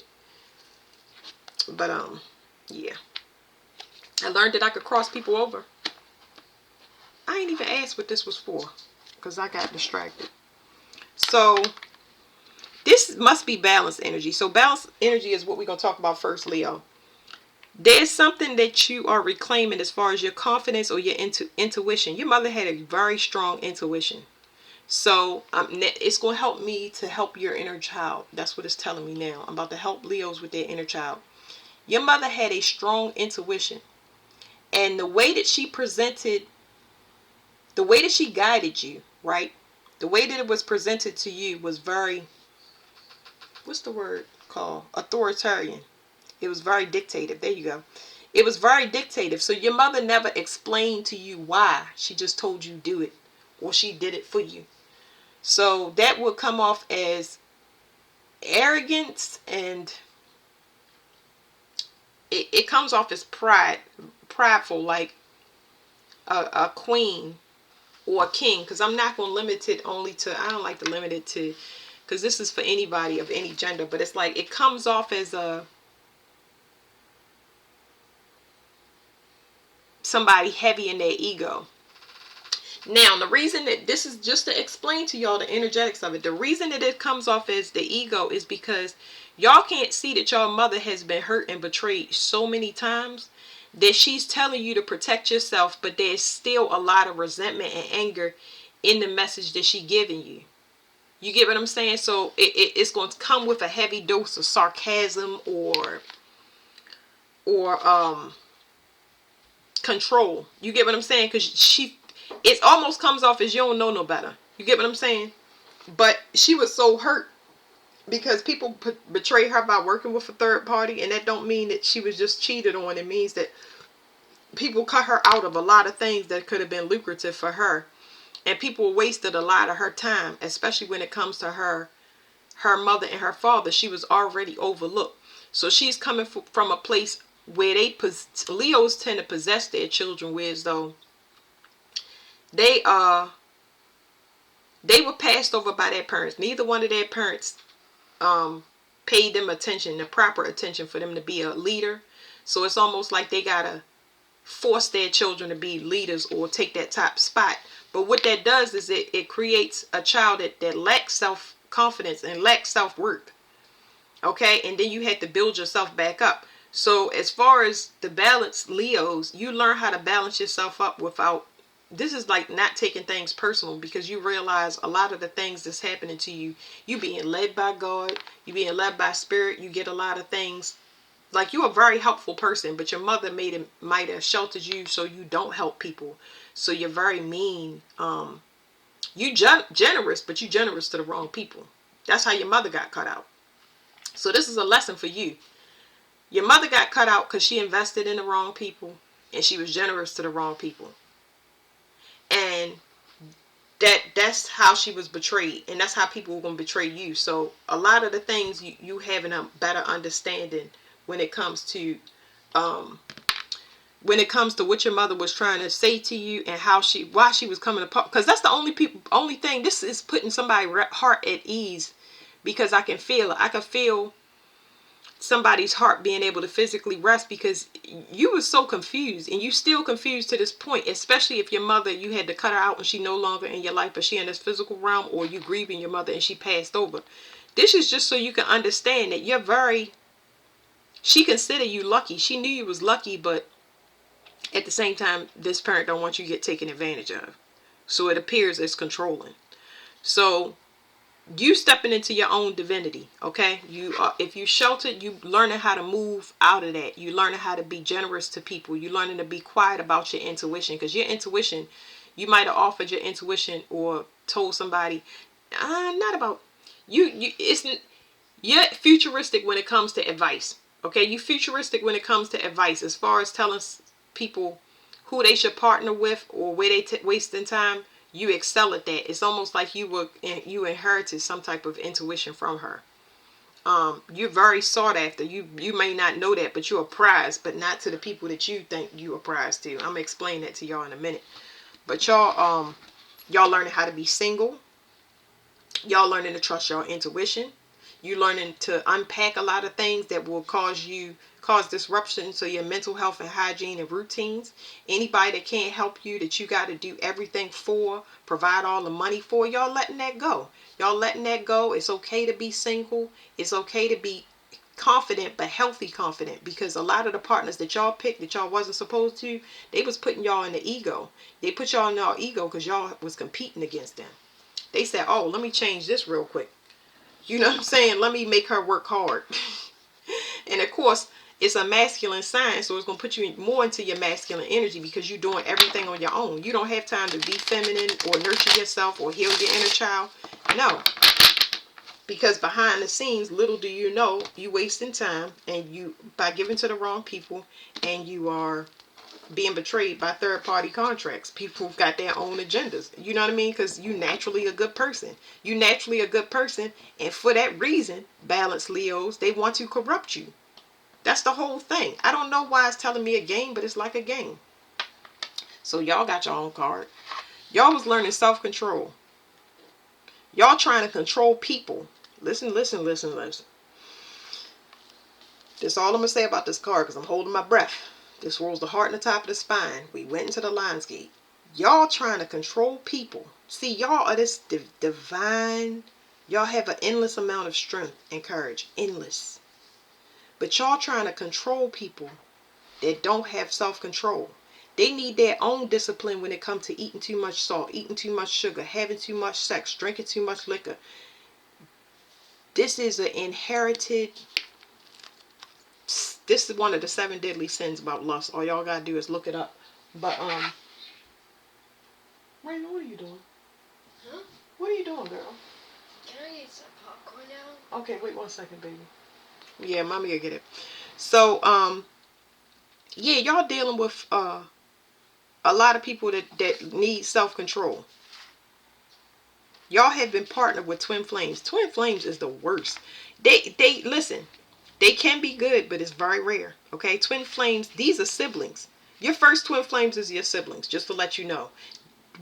But yeah, I learned that I could cross people over. I ain't even asked what this was for because I got distracted. So this must be balanced energy. So balanced energy is what we're going to talk about first, Leo. There's something that you are reclaiming as far as your confidence or your intuition. Your mother had a very strong intuition. So it's going to help me to help your inner child. That's what it's telling me now. I'm about to help Leos with their inner child. Your mother had a strong intuition. And the way that she presented, the way that she guided you, right? The way that it was presented to you was very, what's the word called? Authoritarian. It was very dictative. There you go. It was very dictative. So your mother never explained to you why. She just told you do it, or she did it for you. So that would come off as arrogance, and it comes off as prideful, like a queen or a king. Because I'm not going to limit it only to, I don't like to limit it to, because this is for anybody of any gender. But it's like it comes off as somebody heavy in their ego. Now, the reason that this is just to explain to y'all the energetics of it, the reason that it comes off as the ego is because y'all can't see that y'all mother has been hurt and betrayed so many times that she's telling you to protect yourself, but there's still a lot of resentment and anger in the message that she's giving you. You get what I'm saying? So it's going to come with a heavy dose of sarcasm or control. You get what I'm saying? Because it almost comes off as you don't know no better. You get what I'm saying? But she was so hurt because people betray her by working with a third party, and that don't mean that she was just cheated on. It means that people cut her out of a lot of things that could have been lucrative for her, and people wasted a lot of her time, especially when it comes to her mother and her father. She was already overlooked. So she's coming from a place where Leos tend to possess their children, whereas though they were passed over by their parents. Neither one of their parents paid them attention, the proper attention for them to be a leader. So it's almost like they gotta force their children to be leaders or take that top spot. But what that does is it creates a child that lacks self-confidence and lacks self-worth. Okay, and then you had to build yourself back up. So as far as the balance, Leos, you learn how to balance yourself up without, this is like not taking things personal, because you realize a lot of the things that's happening to you, you being led by God, you being led by spirit, you get a lot of things. Like, you're a very helpful person, but your mother might have sheltered you so you don't help people. So you're very mean. You generous, but you generous to the wrong people. That's how your mother got cut out. So this is a lesson for you. Your mother got cut out because she invested in the wrong people, and she was generous to the wrong people. And that's how she was betrayed, and that's how people were going to betray you. So a lot of the things you having a better understanding when it comes to what your mother was trying to say to you, and why she was coming apart. Because that's the only thing. This is putting somebody's heart at ease, because I can feel it. I can feel somebody's heart being able to physically rest, because you were so confused, and you still confused to this point, especially if your mother, you had to cut her out and she no longer in your life, but she in this physical realm, or you grieving your mother and she passed over. This is just so you can understand that she considered you lucky. She knew you was lucky, but at the same time, this parent don't want you to get taken advantage of. So it appears it's controlling. So you stepping into your own divinity, okay? If you sheltered, you learning how to move out of that. You learning how to be generous to people. You learning to be quiet about your intuition, because your intuition, you might have offered your intuition or told somebody, not about you. You're futuristic when it comes to advice, okay? You futuristic when it comes to advice, as far as telling people who they should partner with or where they wasting time. You excel at that. It's almost like you inherited some type of intuition from her. You're very sought after. You may not know that, but you're a prize, but not to the people that you think you a prize to. I'm gonna explain that to y'all in a minute. But y'all learning how to be single. Y'all learning to trust your intuition. You learning to unpack a lot of things that will cause disruption to your mental health and hygiene and routines. Anybody that can't help you, that you got to do everything for, provide all the money for, y'all letting that go. Y'all letting that go. It's okay to be single. It's okay to be confident, but healthy confident, because a lot of the partners that y'all picked that y'all wasn't supposed to, they was putting y'all in the ego. They put y'all in y'all ego because y'all was competing against them. They said, oh, let me change this real quick. You know what I'm saying? Let me make her work hard. And of course, it's a masculine sign, so it's going to put you more into your masculine energy because you're doing everything on your own. You don't have time to be feminine or nurture yourself or heal your inner child. No. Because behind the scenes, little do you know, you wasting time and by giving to the wrong people, and you are being betrayed by third-party contracts. People who've got their own agendas. You know what I mean? Because you naturally a good person. You naturally a good person. And for that reason, balanced Leos, they want to corrupt you. That's the whole thing. I don't know why it's telling me a game, but it's like a game. So y'all got your own card. Y'all was learning self-control. Y'all trying to control people. Listen, listen, listen, listen. That's all I'm going to say about this card because I'm holding my breath. This rolls the heart and the top of the spine. We went into the Lions Gate. Y'all trying to control people. See, y'all are this divine. Y'all have an endless amount of strength and courage. Endless. But y'all trying to control people that don't have self-control. They need their own discipline when it comes to eating too much salt, eating too much sugar, having too much sex, drinking too much liquor. This is an inherited... This is one of the 7 deadly sins about lust. All y'all gotta do is look it up. But Raina, what are you doing? Huh? What are you doing, girl? Can I get some popcorn now? Okay, wait 1 second, baby. Yeah, mommy will get it. So yeah, y'all dealing with a lot of people that need self-control. Y'all have been partnered with twin flames. Twin flames is the worst. They listen. They can be good, but it's very rare. Okay, twin flames, these are siblings. Your first twin flames is your siblings, just to let you know.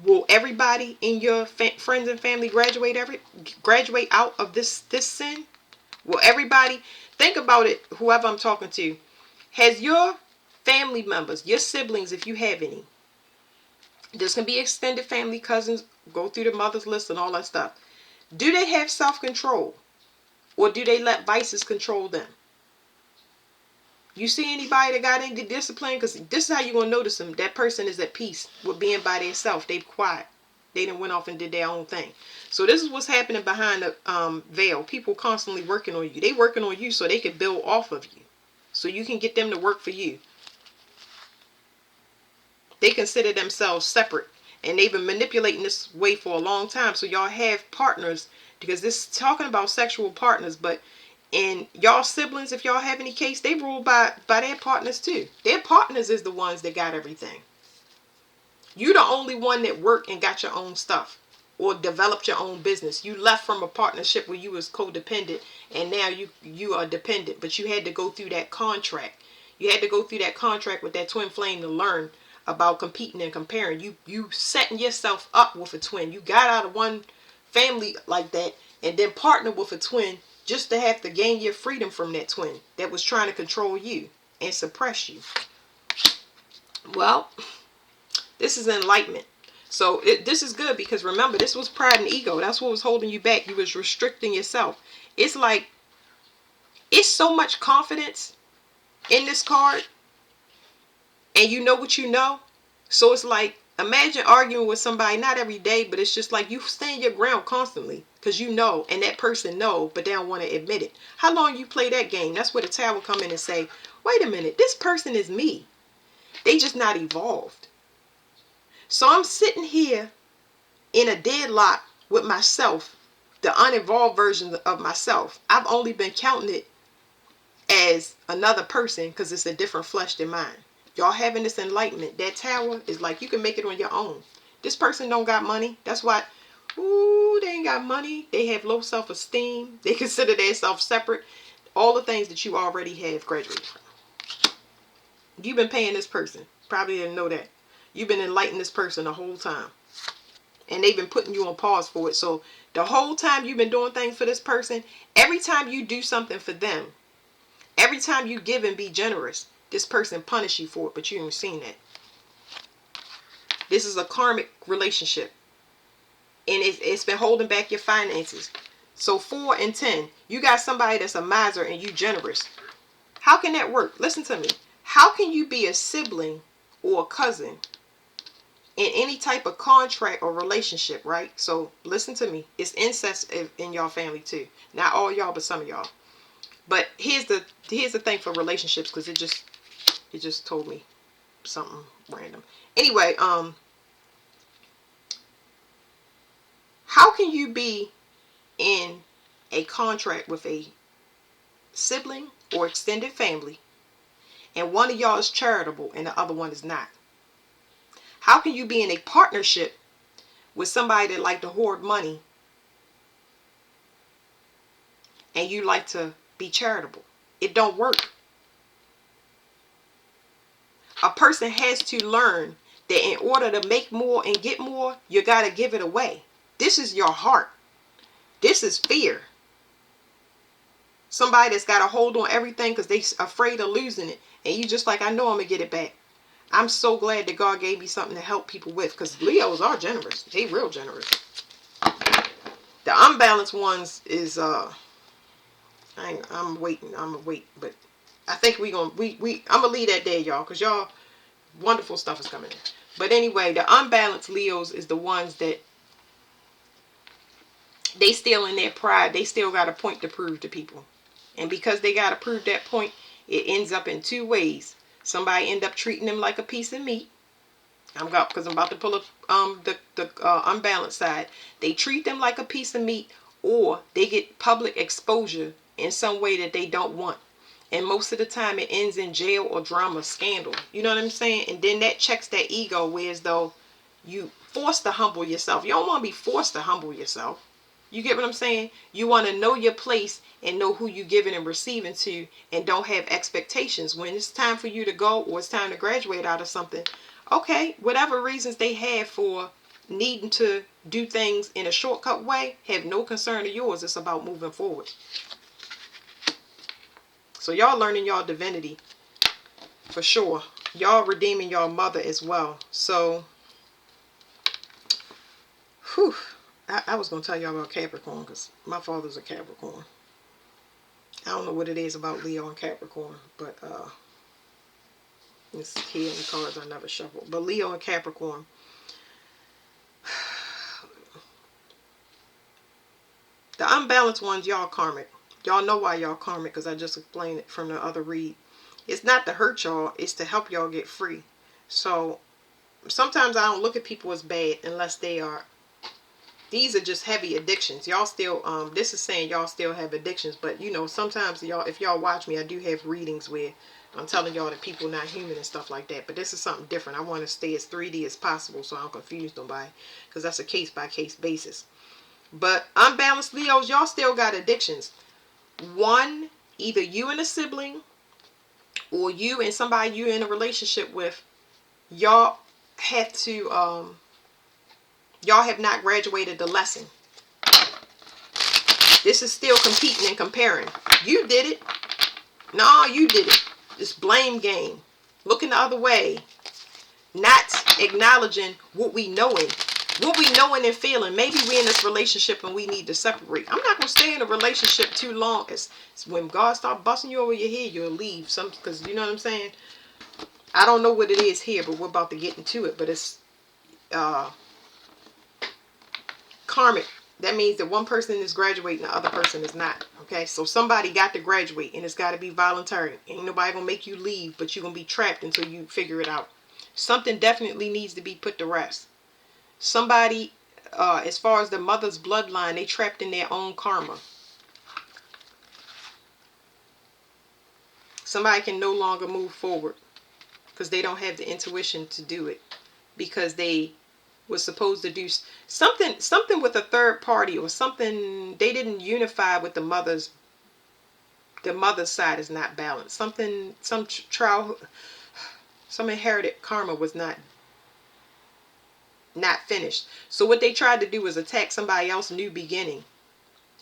Will everybody in your friends and family graduate out of this sin? Will everybody, think about it, whoever I'm talking to, has your family members, your siblings, if you have any, this can be extended family, cousins, go through the mother's list and all that stuff. Do they have self-control? Or do they let vices control them? You see anybody that got into discipline? Because this is how you're going to notice them. That person is at peace with being by themselves. They quiet. They done went off and did their own thing. So this is what's happening behind the veil. People constantly working on you. They working on you so they can build off of you. So you can get them to work for you. They consider themselves separate. And they've been manipulating this way for a long time. So y'all have partners. Because this is talking about sexual partners. But and y'all siblings, if y'all have any case, they rule by their partners too. Their partners is the ones that got everything. You the only one that worked and got your own stuff or developed your own business. You left from a partnership where you was codependent and now you are dependent. But you had to go through that contract. You had to go through that contract with that twin flame to learn about competing and comparing. You setting yourself up with a twin. You got out of one family like that and then partnered with a twin just to have to gain your freedom from that twin that was trying to control you and suppress you. Well, this is enlightenment. So this is good because remember, this was pride and ego. That's what was holding you back. You was restricting yourself. It's like, it's so much confidence in this card. And you know what you know. So it's like, imagine arguing with somebody, not every day, but it's just like you stand your ground constantly because you know, and that person know, but they don't want to admit it. How long you play that game? That's where the tower come in and say, wait a minute, this person is me. They just not evolved. So I'm sitting here in a deadlock with myself, the unevolved version of myself. I've only been counting it as another person because it's a different flesh than mine. Y'all having this enlightenment. That tower is like you can make it on your own. This person don't got money. That's why, ooh, they ain't got money. They have low self-esteem. They consider themselves separate. All the things that you already have graduated from. You've been paying this person. Probably didn't know that. You've been enlightening this person the whole time. And they've been putting you on pause for it. So the whole time you've been doing things for this person, every time you do something for them, every time you give and be generous, this person punish you for it, but you ain't seen that. This is a karmic relationship. And it's been holding back your finances. So 4 and 10, you got somebody that's a miser and you generous. How can that work? Listen to me. How can you be a sibling or a cousin in any type of contract or relationship, right? So listen to me. It's incest in y'all family too. Not all y'all, but some of y'all. But here's the thing for relationships, because it just told me something random. Anyway, how can you be in a contract with a sibling or extended family and one of y'all is charitable and the other one is not? How can you be in a partnership with somebody that like to hoard money and you like to be charitable? It don't work. A person has to learn that in order to make more and get more, you got to give it away. This is your heart. This is fear. Somebody that's got a hold on everything because they afraid of losing it. And you just like, I know I'm going to get it back. I'm so glad that God gave me something to help people with, because Leos are generous. They real generous. The unbalanced ones is, I'm waiting. I'm going to wait. But I think I'm going to leave that there, y'all, because y'all, wonderful stuff is coming in. But anyway, the unbalanced Leos is the ones that they still in their pride. They still got a point to prove to people. And because they got to prove that point, it ends up in 2 ways. Somebody end up treating them like a piece of meat. Because I'm about to pull up the unbalanced side. They treat them like a piece of meat, or they get public exposure in some way that they don't want. And most of the time it ends in jail or drama, scandal. You know what I'm saying? And then that checks that ego, whereas though you forced to humble yourself. You don't want to be forced to humble yourself. You get what I'm saying? You want to know your place and know who you're giving and receiving to, and don't have expectations. When it's time for you to go or it's time to graduate out of something, okay, whatever reasons they have for needing to do things in a shortcut way, have no concern of yours. It's about moving forward. So y'all learning y'all divinity for sure. Y'all redeeming y'all mother as well. So, whew. I was going to tell y'all about Capricorn because my father's a Capricorn. I don't know what it is about Leo and Capricorn, but it's here in the cards I never shuffled. But Leo and Capricorn, the unbalanced ones, y'all karmic. Y'all know why y'all karmic, because I just explained it from the other read. It's not to hurt y'all, it's to help y'all get free. So sometimes I don't look at people as bad unless they are. These are just heavy addictions. Y'all still, this is saying y'all still have addictions. But, you know, sometimes y'all, if y'all watch me, I do have readings where I'm telling y'all that people not human and stuff like that. But this is something different. I want to stay as 3D as possible so I don't confuse nobody, because that's a case-by-case basis. But unbalanced Leos, y'all still got addictions. One, either you and a sibling or you and somebody you're in a relationship with, y'all have to, y'all have not graduated the lesson. This is still competing and comparing. You did it. No, you did it. This blame game. Looking the other way. Not acknowledging what we knowing. What we knowing and feeling. Maybe we in this relationship and we need to separate. I'm not going to stay in a relationship too long. It's when God start busting you over your head, you'll leave. Because you know what I'm saying? I don't know what it is here, but we're about to get into it. But it's karmic. That means that one person is graduating, the other person is not. Okay, so somebody got to graduate, and it's got to be voluntary. Ain't nobody gonna make you leave, but you're gonna be trapped until you figure it out. Something definitely needs to be put to rest. Somebody, as far as the mother's bloodline, they trapped in their own karma. Somebody can no longer move forward because they don't have the intuition to do it, because they was supposed to do something with a third party, or something. They didn't unify with the mother's. The mother's side is not balanced. Something, some trial, some inherited karma was not finished. So what they tried to do was attack somebody else's new beginning.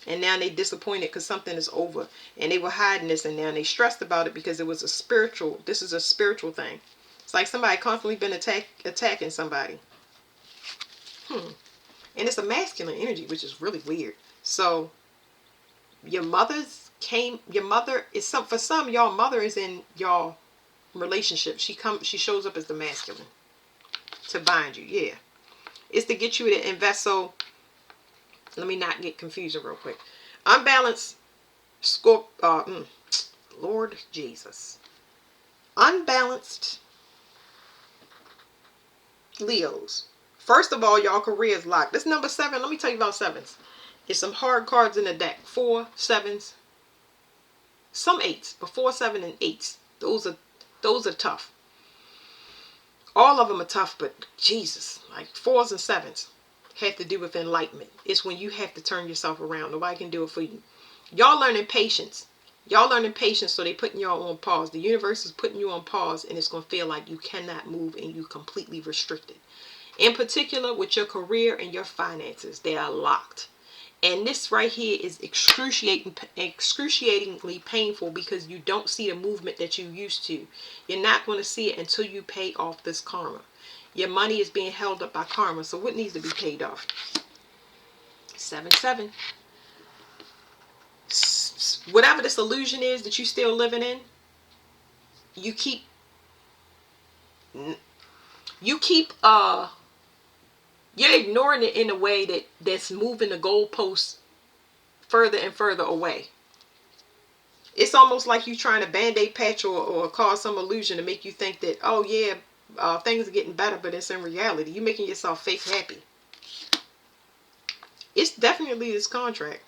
And now they disappointed because something is over. And they were hiding this, and now they stressed about it because it was a spiritual. This is a spiritual thing. It's like somebody constantly been attacking somebody. And it's a masculine energy, which is really weird. So your mother is some, for some, y'all mother is in y'all relationship. She shows up as the masculine to bind you. Yeah. It's to get you to invest. So let me not get confused real quick. Unbalanced Lord Jesus. Unbalanced Leos. First of all, y'all career is locked. This number 7, let me tell you about 7s. There's some hard cards in the deck. 4, 7s, some 8s, but 4, 7, and 8s. Those are tough. All of them are tough, but Jesus, like 4s and 7s have to do with enlightenment. It's when you have to turn yourself around. Nobody can do it for you. Y'all learning patience. Y'all learning patience, so they putting y'all on pause. The universe is putting you on pause, and it's going to feel like you cannot move and you completely restricted. In particular, with your career and your finances, they are locked. And this right here is excruciatingly painful because you don't see the movement that you used to. You're not going to see it until you pay off this karma. Your money is being held up by karma. So what needs to be paid off? 7, 7. Whatever this illusion is that you still living in, you keep you're ignoring it in a way that's moving the goalposts further and further away. It's almost like you trying to band-aid patch or cause some illusion to make you think that, oh yeah, things are getting better, but it's in reality. You're making yourself fake happy. It's definitely this contract.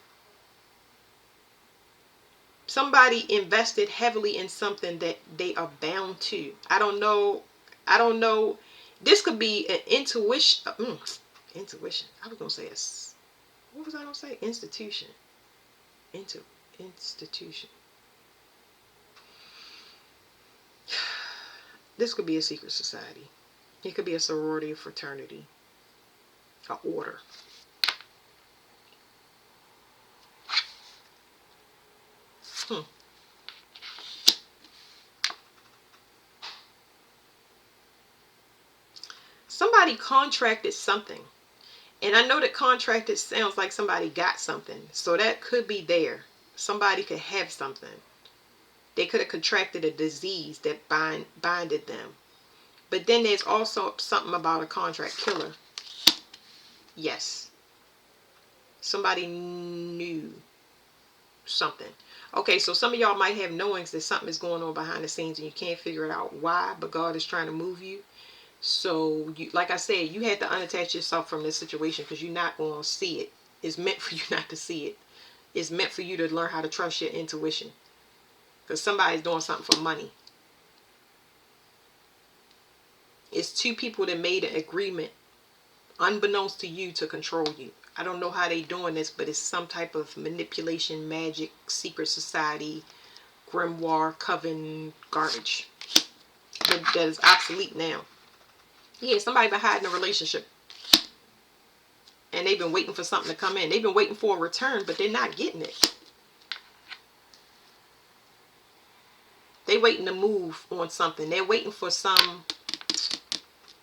Somebody invested heavily in something that they are bound to. I don't know. This could be an intuition. Intuition. I was going to say this. What was I going to say? Institution. Institution. This could be a secret society. It could be a sorority, a fraternity, an order. Somebody contracted something. And I know that contracted sounds like somebody got something. So that could be there. Somebody could have something. They could have contracted a disease that binded them. But then there's also something about a contract killer. Yes. Somebody knew something. Okay, so some of y'all might have knowings that something is going on behind the scenes and you can't figure it out why, but God is trying to move you. So, like I said, you had to unattach yourself from this situation because you're not going to see it. It's meant for you not to see it. It's meant for you to learn how to trust your intuition. Because somebody's doing something for money. It's 2 people that made an agreement, unbeknownst to you, to control you. I don't know how they doing this, but it's some type of manipulation, magic, secret society, grimoire, coven, garbage. That is obsolete now. Yeah, somebody been hiding a relationship. And they've been waiting for something to come in. They've been waiting for a return, but they're not getting it. They're waiting to move on something. They're waiting for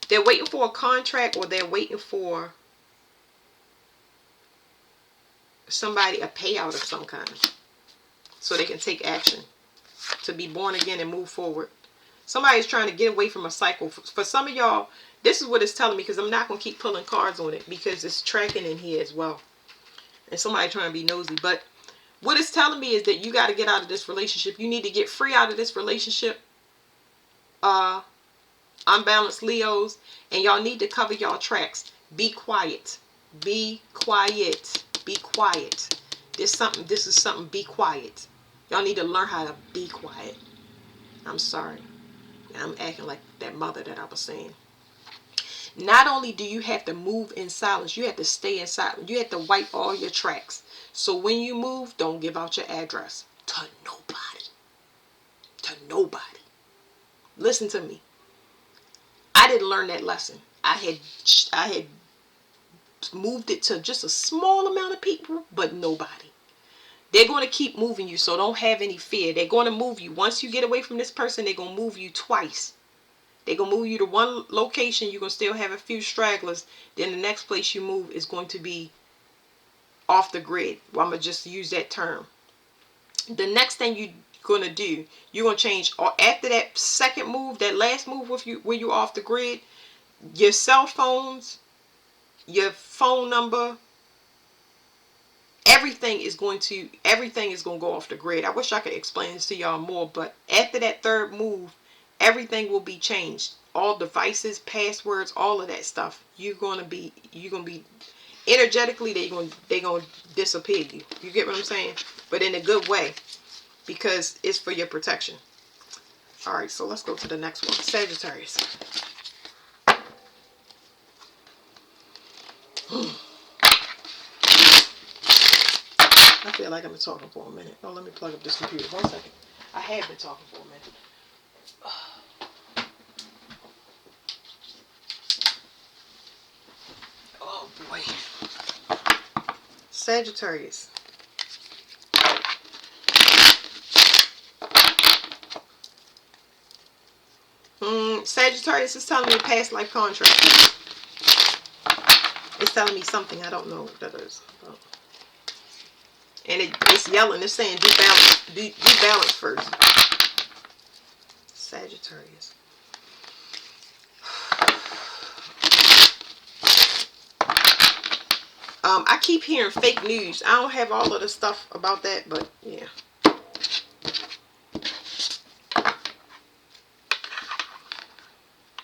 they're waiting for a contract, or they're waiting for somebody, a payout of some kind, so they can take action to be born again and move forward. Somebody's trying to get away from a cycle. For some of y'all, this is what it's telling me, because I'm not going to keep pulling cards on it because it's tracking in here as well. And somebody trying to be nosy. But what it's telling me is that you got to get out of this relationship. You need to get free out of this relationship. Unbalanced Leos. And y'all need to cover y'all tracks. Be quiet. Be quiet. Be quiet. This is something. Be quiet. Y'all need to learn how to be quiet. I'm sorry. I'm acting like that mother that I was saying. Not only do you have to move in silence, you have to stay in silence. You have to wipe all your tracks. So when you move, don't give out your address to nobody. To nobody. Listen to me. I didn't learn that lesson. I had moved it to just a small amount of people, but nobody. They're going to keep moving you, so don't have any fear. They're going to move you. Once you get away from this person, they're going to move you twice. They're going to move you to one location. You're going to still have a few stragglers. Then the next place you move is going to be off the grid. Well, I'm going to just use that term. The next thing you're going to do, you're going to change. Or after that second move, that last move with you, where you're off the grid, your cell phones, your phone number, everything is going to go off the grid. I wish I could explain this to y'all more, but after that third move, everything will be changed. All devices, passwords, all of that stuff. You're gonna be energetically, they're gonna disappear you. You get what I'm saying? But in a good way, because it's for your protection. All right, so let's go to the next one. Sagittarius. I feel like I've been talking for a minute. Oh, let me plug up this computer. 1 second. I have been talking for a minute. Oh boy. Sagittarius. Sagittarius is telling me a past life contract. It's telling me something. I don't know what that is. Oh. And it's yelling. It's saying do balance. Do balance first. Sagittarius. I keep hearing fake news. I don't have all of the stuff about that, but yeah.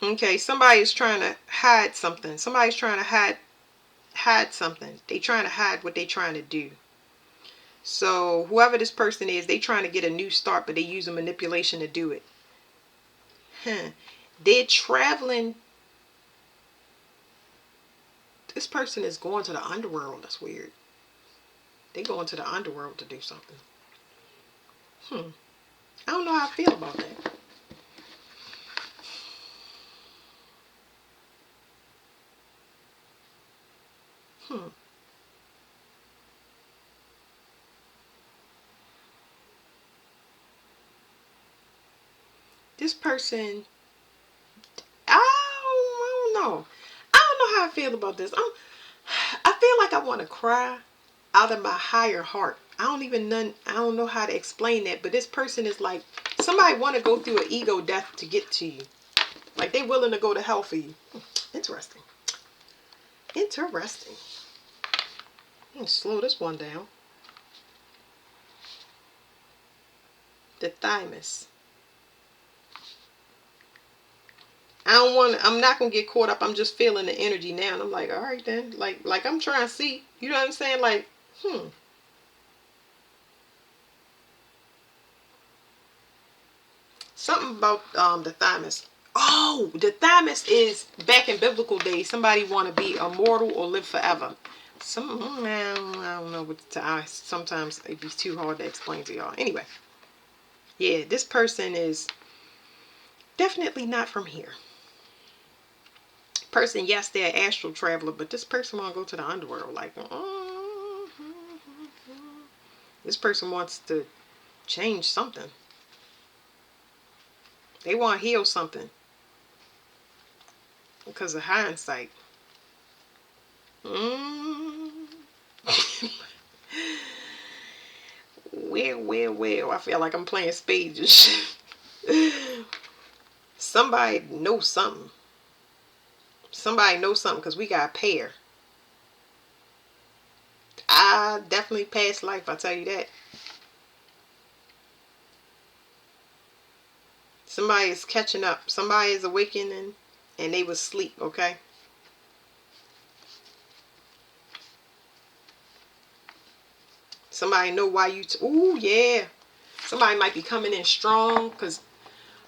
Okay, somebody is trying to hide something. Somebody's trying to hide something. They trying to hide what they trying to do. So whoever this person is, they trying to get a new start, but they using manipulation to do it. They're traveling. This person is going to the underworld. That's weird. They going to the underworld to do something. I don't know how I feel about that. This person, I don't know. I don't know how I feel about this. I feel like I want to cry out of my higher heart. I don't know how to explain that, but this person is like, somebody want to go through an ego death to get to you. Like they willing to go to hell for you. Interesting. Interesting. I'm gonna slow this one down. The thymus. I'm not gonna get caught up. I'm just feeling the energy now. And I'm like, all right then. Like I'm trying to see. You know what I'm saying? Like, Something about the thymus. Oh, the thymus is back in biblical days. Somebody want to be immortal or live forever. I don't know what sometimes it'd be too hard to explain to y'all. Anyway, yeah, this person is definitely not from here. Person, yes, they're an astral traveler, but this person want to go to the underworld. Like, this person wants to change something. They want to heal something because of hindsight. Well. I feel like I'm playing spades and shit. Somebody knows something. Somebody knows something because we got a pair. I definitely past life, I tell you that. Somebody is catching up. Somebody is awakening and they was asleep, okay? Somebody know why you... Ooh, yeah. Somebody might be coming in strong because...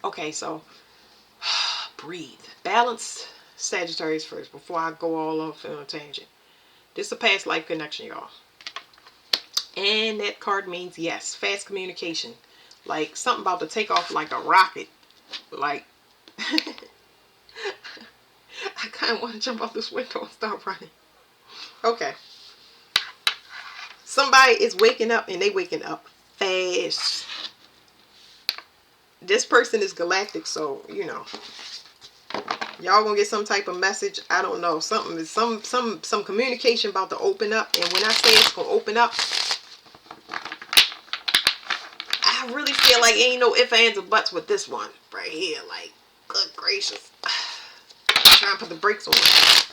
Okay, so... breathe. Balance. Sagittarius first before I go all off on a tangent. This is a past life connection, y'all. And that card means yes, fast communication. Like something about to take off like a rocket. Like, I kind of want to jump out this window and start running. Okay. Somebody is waking up and they waking up fast. This person is galactic, so, you know. Y'all gonna get some type of message. I don't know. Something is some communication about to open up. And when I say it's gonna open up, I really feel like ain't no ifs, ands, or buts with this one right here. Like, good gracious. Trying to put the brakes on it.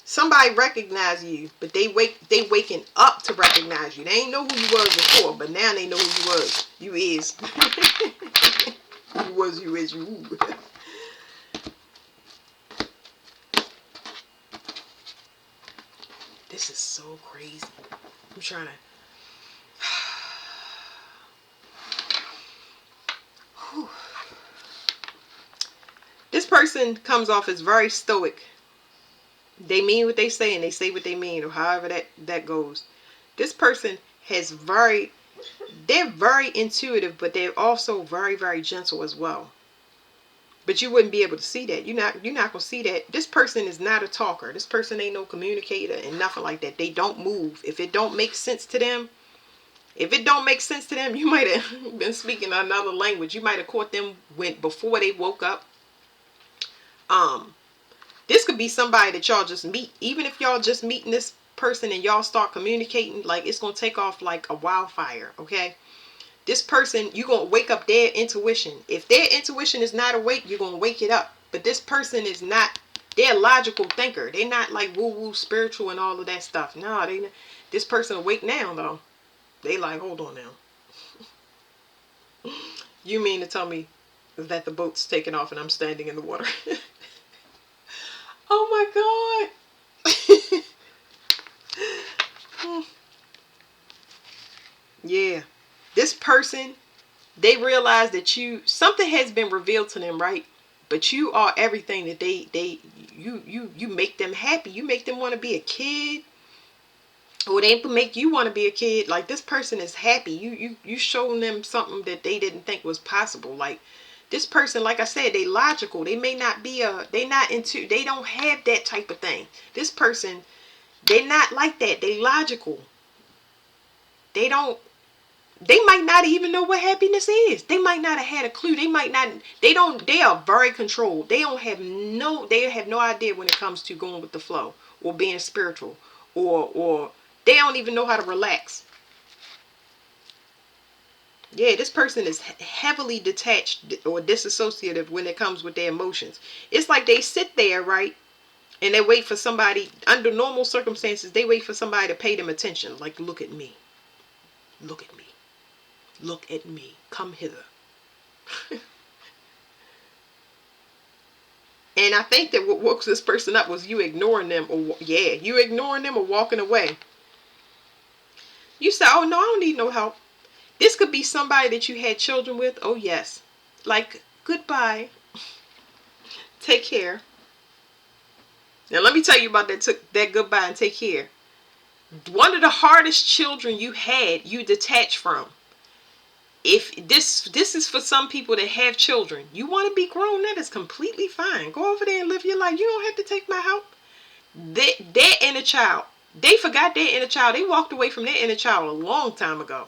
Somebody recognize you, but they waking up to recognize you. They ain't know who you was before, but now they know who you was. You is. You was, you is, you. This is so crazy. I'm trying to. This person comes off as very stoic. They mean what they say and they say what they mean, or however that goes. This person has they're very intuitive, but they're also very, very gentle as well. But you wouldn't be able to see that. You're not gonna see that. This person is not a talker. This person ain't no communicator and nothing like that. They don't move. If it don't make sense to them, you might have been speaking another language. You might have caught them before they woke up. This could be somebody that y'all just meet. Even if y'all just meeting this person and y'all start communicating, like, it's gonna take off like a wildfire. Okay. This person, you're going to wake up their intuition. If their intuition is not awake, you're going to wake it up. But this person is not, they're a logical thinker. They're not like woo-woo spiritual and all of that stuff. No, this person awake now, though. They like, hold on now. You mean to tell me that the boat's taking off and I'm standing in the water? Oh, my God. Yeah. This person, they realize that something has been revealed to them, right? But you are everything that you make them happy. You make them want to be a kid, or they make you want to be a kid. Like, this person is happy. You showing them something that they didn't think was possible. Like, this person, like I said, they logical. They may not be they don't have that type of thing. This person, they not like that. They logical. They might not even know what happiness is. They might not have had a clue. They are very controlled. They have no idea when it comes to going with the flow or being spiritual, or they don't even know how to relax. Yeah, this person is heavily detached or disassociative when it comes with their emotions. It's like they sit there, right? And they wait for somebody, under normal circumstances, they wait for somebody to pay them attention. Like, look at me. Look at me. Look at me. Come hither. And I think that what woke this person up was you ignoring them, you ignoring them or walking away. You say, oh no, I don't need no help. This could be somebody that you had children with. Oh yes. Like, goodbye. Take care. Now let me tell you about that goodbye and take care. One of the hardest children you had, you detached from. If this is for some people that have children, you want to be grown, that is completely fine. Go over there and live your life. You don't have to take my help. Their inner child, they forgot their inner child. They walked away from their inner child a long time ago.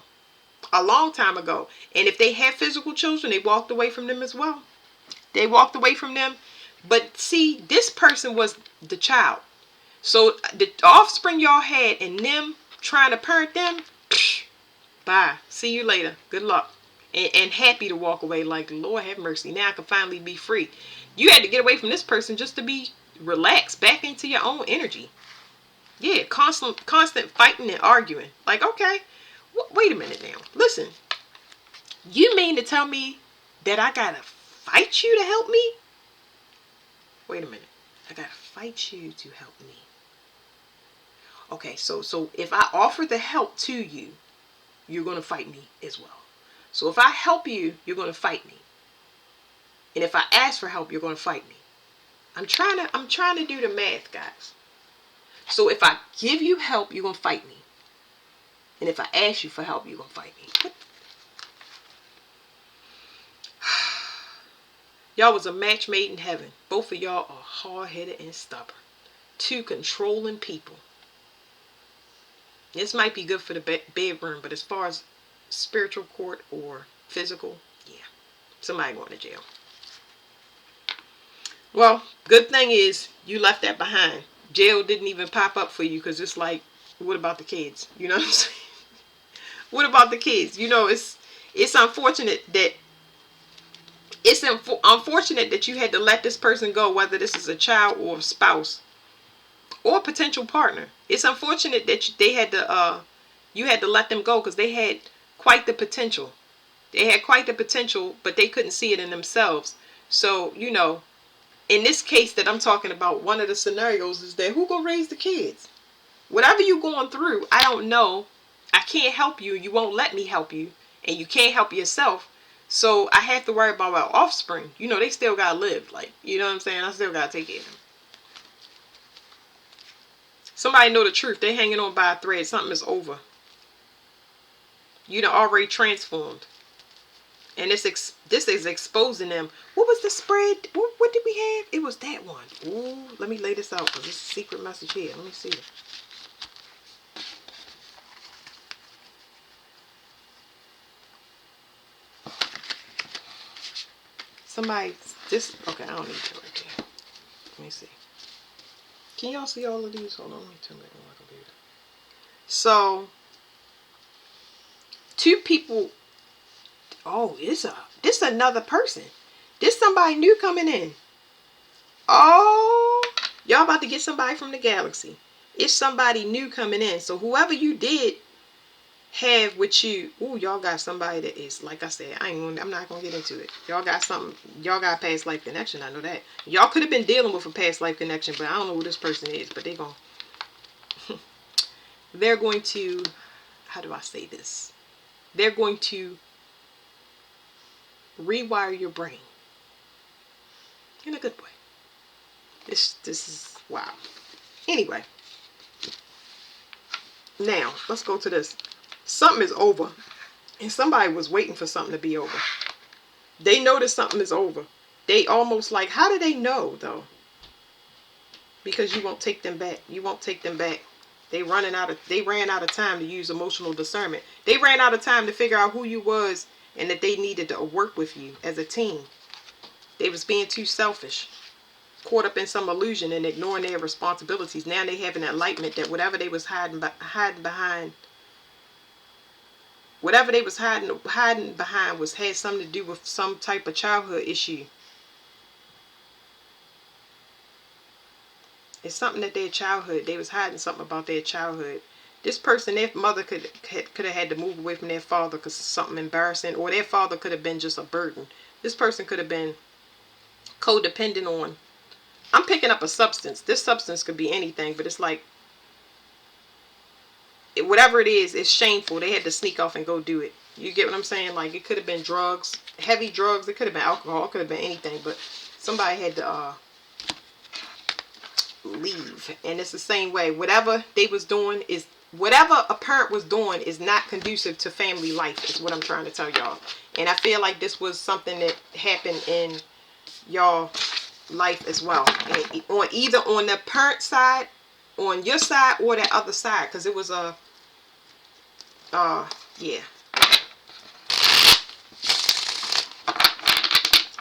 A long time ago. And if they have physical children, they walked away from them as well. They walked away from them. But see, this person was the child. So the offspring y'all had and them trying to parent them, bye. See you later. Good luck. And happy to walk away like, Lord have mercy. Now I can finally be free. You had to get away from this person just to be relaxed, back into your own energy. Yeah, constant fighting and arguing. Like, okay, wait a minute now. Listen, you mean to tell me that I gotta fight you to help me? Wait a minute. I gotta fight you to help me. Okay, so if I offer the help to you, you're gonna fight me as well. So if I help you, you're gonna fight me. And if I ask for help, you're going to fight me. I'm trying to do the math, guys. So if I give you help, you're going to fight me. And if I ask you for help, you're going to fight me. Y'all was a match made in heaven. Both of y'all are hard-headed and stubborn. Two controlling people. This might be good for the bedroom, but as far as spiritual court or physical, yeah, somebody going to jail. Well, good thing is you left that behind. Jail didn't even pop up for you because it's like, what about the kids? You know what I'm saying? What about the kids? You know, it's unfortunate that unfortunate that you had to let this person go, whether this is a child or a spouse or a potential partner. It's unfortunate that you had to let them go because they had quite the potential. They had quite the potential, but they couldn't see it in themselves. So, you know, in this case that I'm talking about, one of the scenarios is that who gonna raise the kids? Whatever you're going through, I don't know. I can't help you. You won't let me help you. And you can't help yourself. So I have to worry about my offspring. You know, they still gotta live. Like, you know what I'm saying? I still gotta take care of them. Somebody know the truth. They hanging on by a thread. Something is over. You done already transformed. And this is exposing them. What was the spread? What did we have? It was that one. Ooh, let me lay this out because it's a secret message here. Let me see it. Somebody, okay, I don't need that right there. Let me see. Can y'all see all of these? Hold on, let me turn back on my computer. So, two people. Oh, this another person. This somebody new coming in. Oh, y'all about to get somebody from the galaxy. It's somebody new coming in. So whoever you did have with you, ooh, y'all got somebody that is, like I said, I'm not gonna get into it. Y'all got something. Y'all got a past life connection. I know that. Y'all could have been dealing with a past life connection, but I don't know who this person is. But they're going to, how do I say this? They're going to rewire your brain in a good way. This is wow. Anyway, now let's go to this. Something is over, and somebody was waiting for something to be over. They notice something is over. They almost like, how do they know though? Because you won't take them back. You won't take them back. They ran out of time to use emotional discernment. They ran out of time to figure out who you was and that they needed to work with you as a team. They was being too selfish, caught up in some illusion and ignoring their responsibilities. Now they have an enlightenment that whatever they was hiding behind, whatever they was hiding behind had something to do with some type of childhood issue. It's something that their childhood, they was hiding something about their childhood. This person, their mother could have had to move away from their father because of something embarrassing, or their father could have been just a burden. This person could have been codependent on. I'm picking up a substance. This substance could be anything, but it's like, whatever it is, it's shameful. They had to sneak off and go do it. You get what I'm saying? Like, it could have been drugs, heavy drugs. It could have been alcohol. It could have been anything, but somebody had to leave. And it's the same way. Whatever they was doing is, whatever a parent was doing is not conducive to family life, is what I'm trying to tell y'all. And I feel like this was something that happened in y'all life as well. And on either on the parent side, on your side, or that other side, because it was a yeah.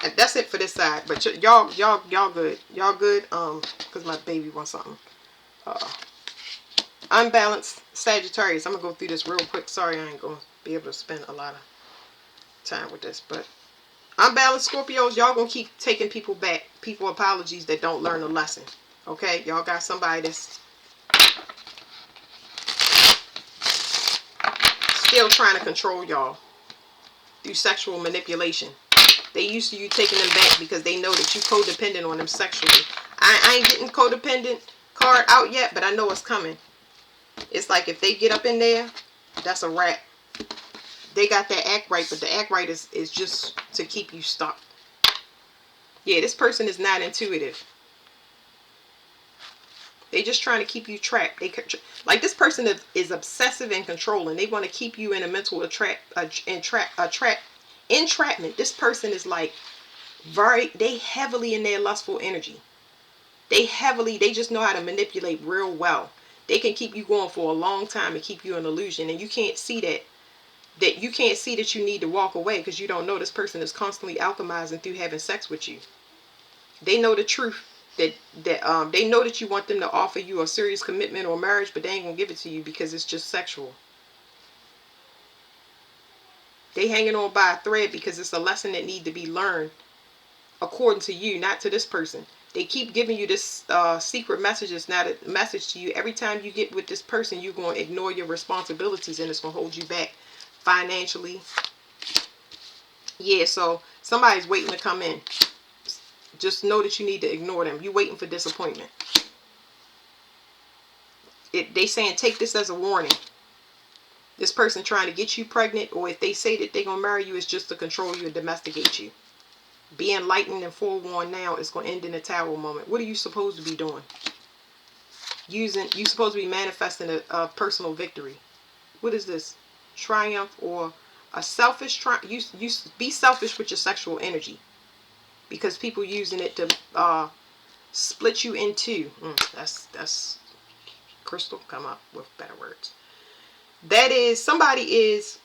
And that's it for this side. But y'all good. Y'all good. Because my baby wants something. Unbalanced Sagittarius. I'm gonna go through this real quick. Sorry, I ain't gonna be able to spend a lot of time with this, but unbalanced Scorpios, y'all gonna keep taking people back. People apologies that don't learn a lesson. Okay, y'all got somebody that's still trying to control y'all through sexual manipulation. They used to you taking them back because they know that you codependent on them sexually. I ain't getting codependent card out yet, but I know it's coming. It's like if they get up in there, that's a wrap. They got that act right, but the act right is just to keep you stuck. Yeah, this person is not intuitive. They just trying to keep you trapped. Like this person is obsessive and controlling. They want to keep you in a mental entrapment. This person is like they heavily in their lustful energy. They just know how to manipulate real well. They can keep you going for a long time and keep you in illusion, and you can't see that you need to walk away because you don't know this person is constantly alchemizing through having sex with you. They know the truth that they know that you want them to offer you a serious commitment or marriage, but they ain't gonna give it to you because it's just sexual. They hanging on by a thread because it's a lesson that need to be learned according to you, not to this person. They keep giving you this secret messages, not a message to you. Every time you get with this person, you're going to ignore your responsibilities and it's going to hold you back financially. Yeah, so somebody's waiting to come in. Just know that you need to ignore them. You're waiting for disappointment. They saying take this as a warning. This person trying to get you pregnant, or if they say that they're going to marry you, it's just to control you and domesticate you. Be enlightened and forewarned now. It's going to end in a tower moment. What are you supposed to be doing? You supposed to be manifesting a personal victory. What is this? Triumph or a selfish triumph? You be selfish with your sexual energy, because people using it to split you in two. That's crystal. Come up with better words. That is, somebody is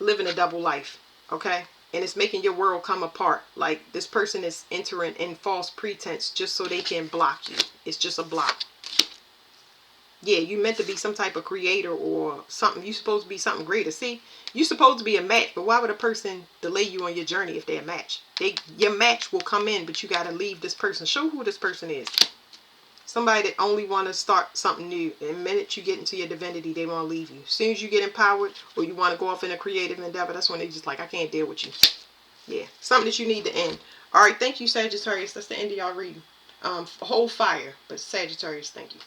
living a double life, okay? And it's making your world come apart. Like this person is entering in false pretense just so they can block you. It's just a block. Yeah, you meant to be some type of creator or something. You supposed to be something greater. See, you supposed to be a match, but why would a person delay you on your journey if they're a match? Your match will come in, but you got to leave this person. Show who this person is. Somebody that only want to start something new. And the minute you get into your divinity, they want to leave you. As soon as you get empowered or you want to go off in a creative endeavor, that's when they just like, I can't deal with you. Yeah, something that you need to end. All right, thank you, Sagittarius. That's the end of y'all reading. Hold fire, but Sagittarius, thank you.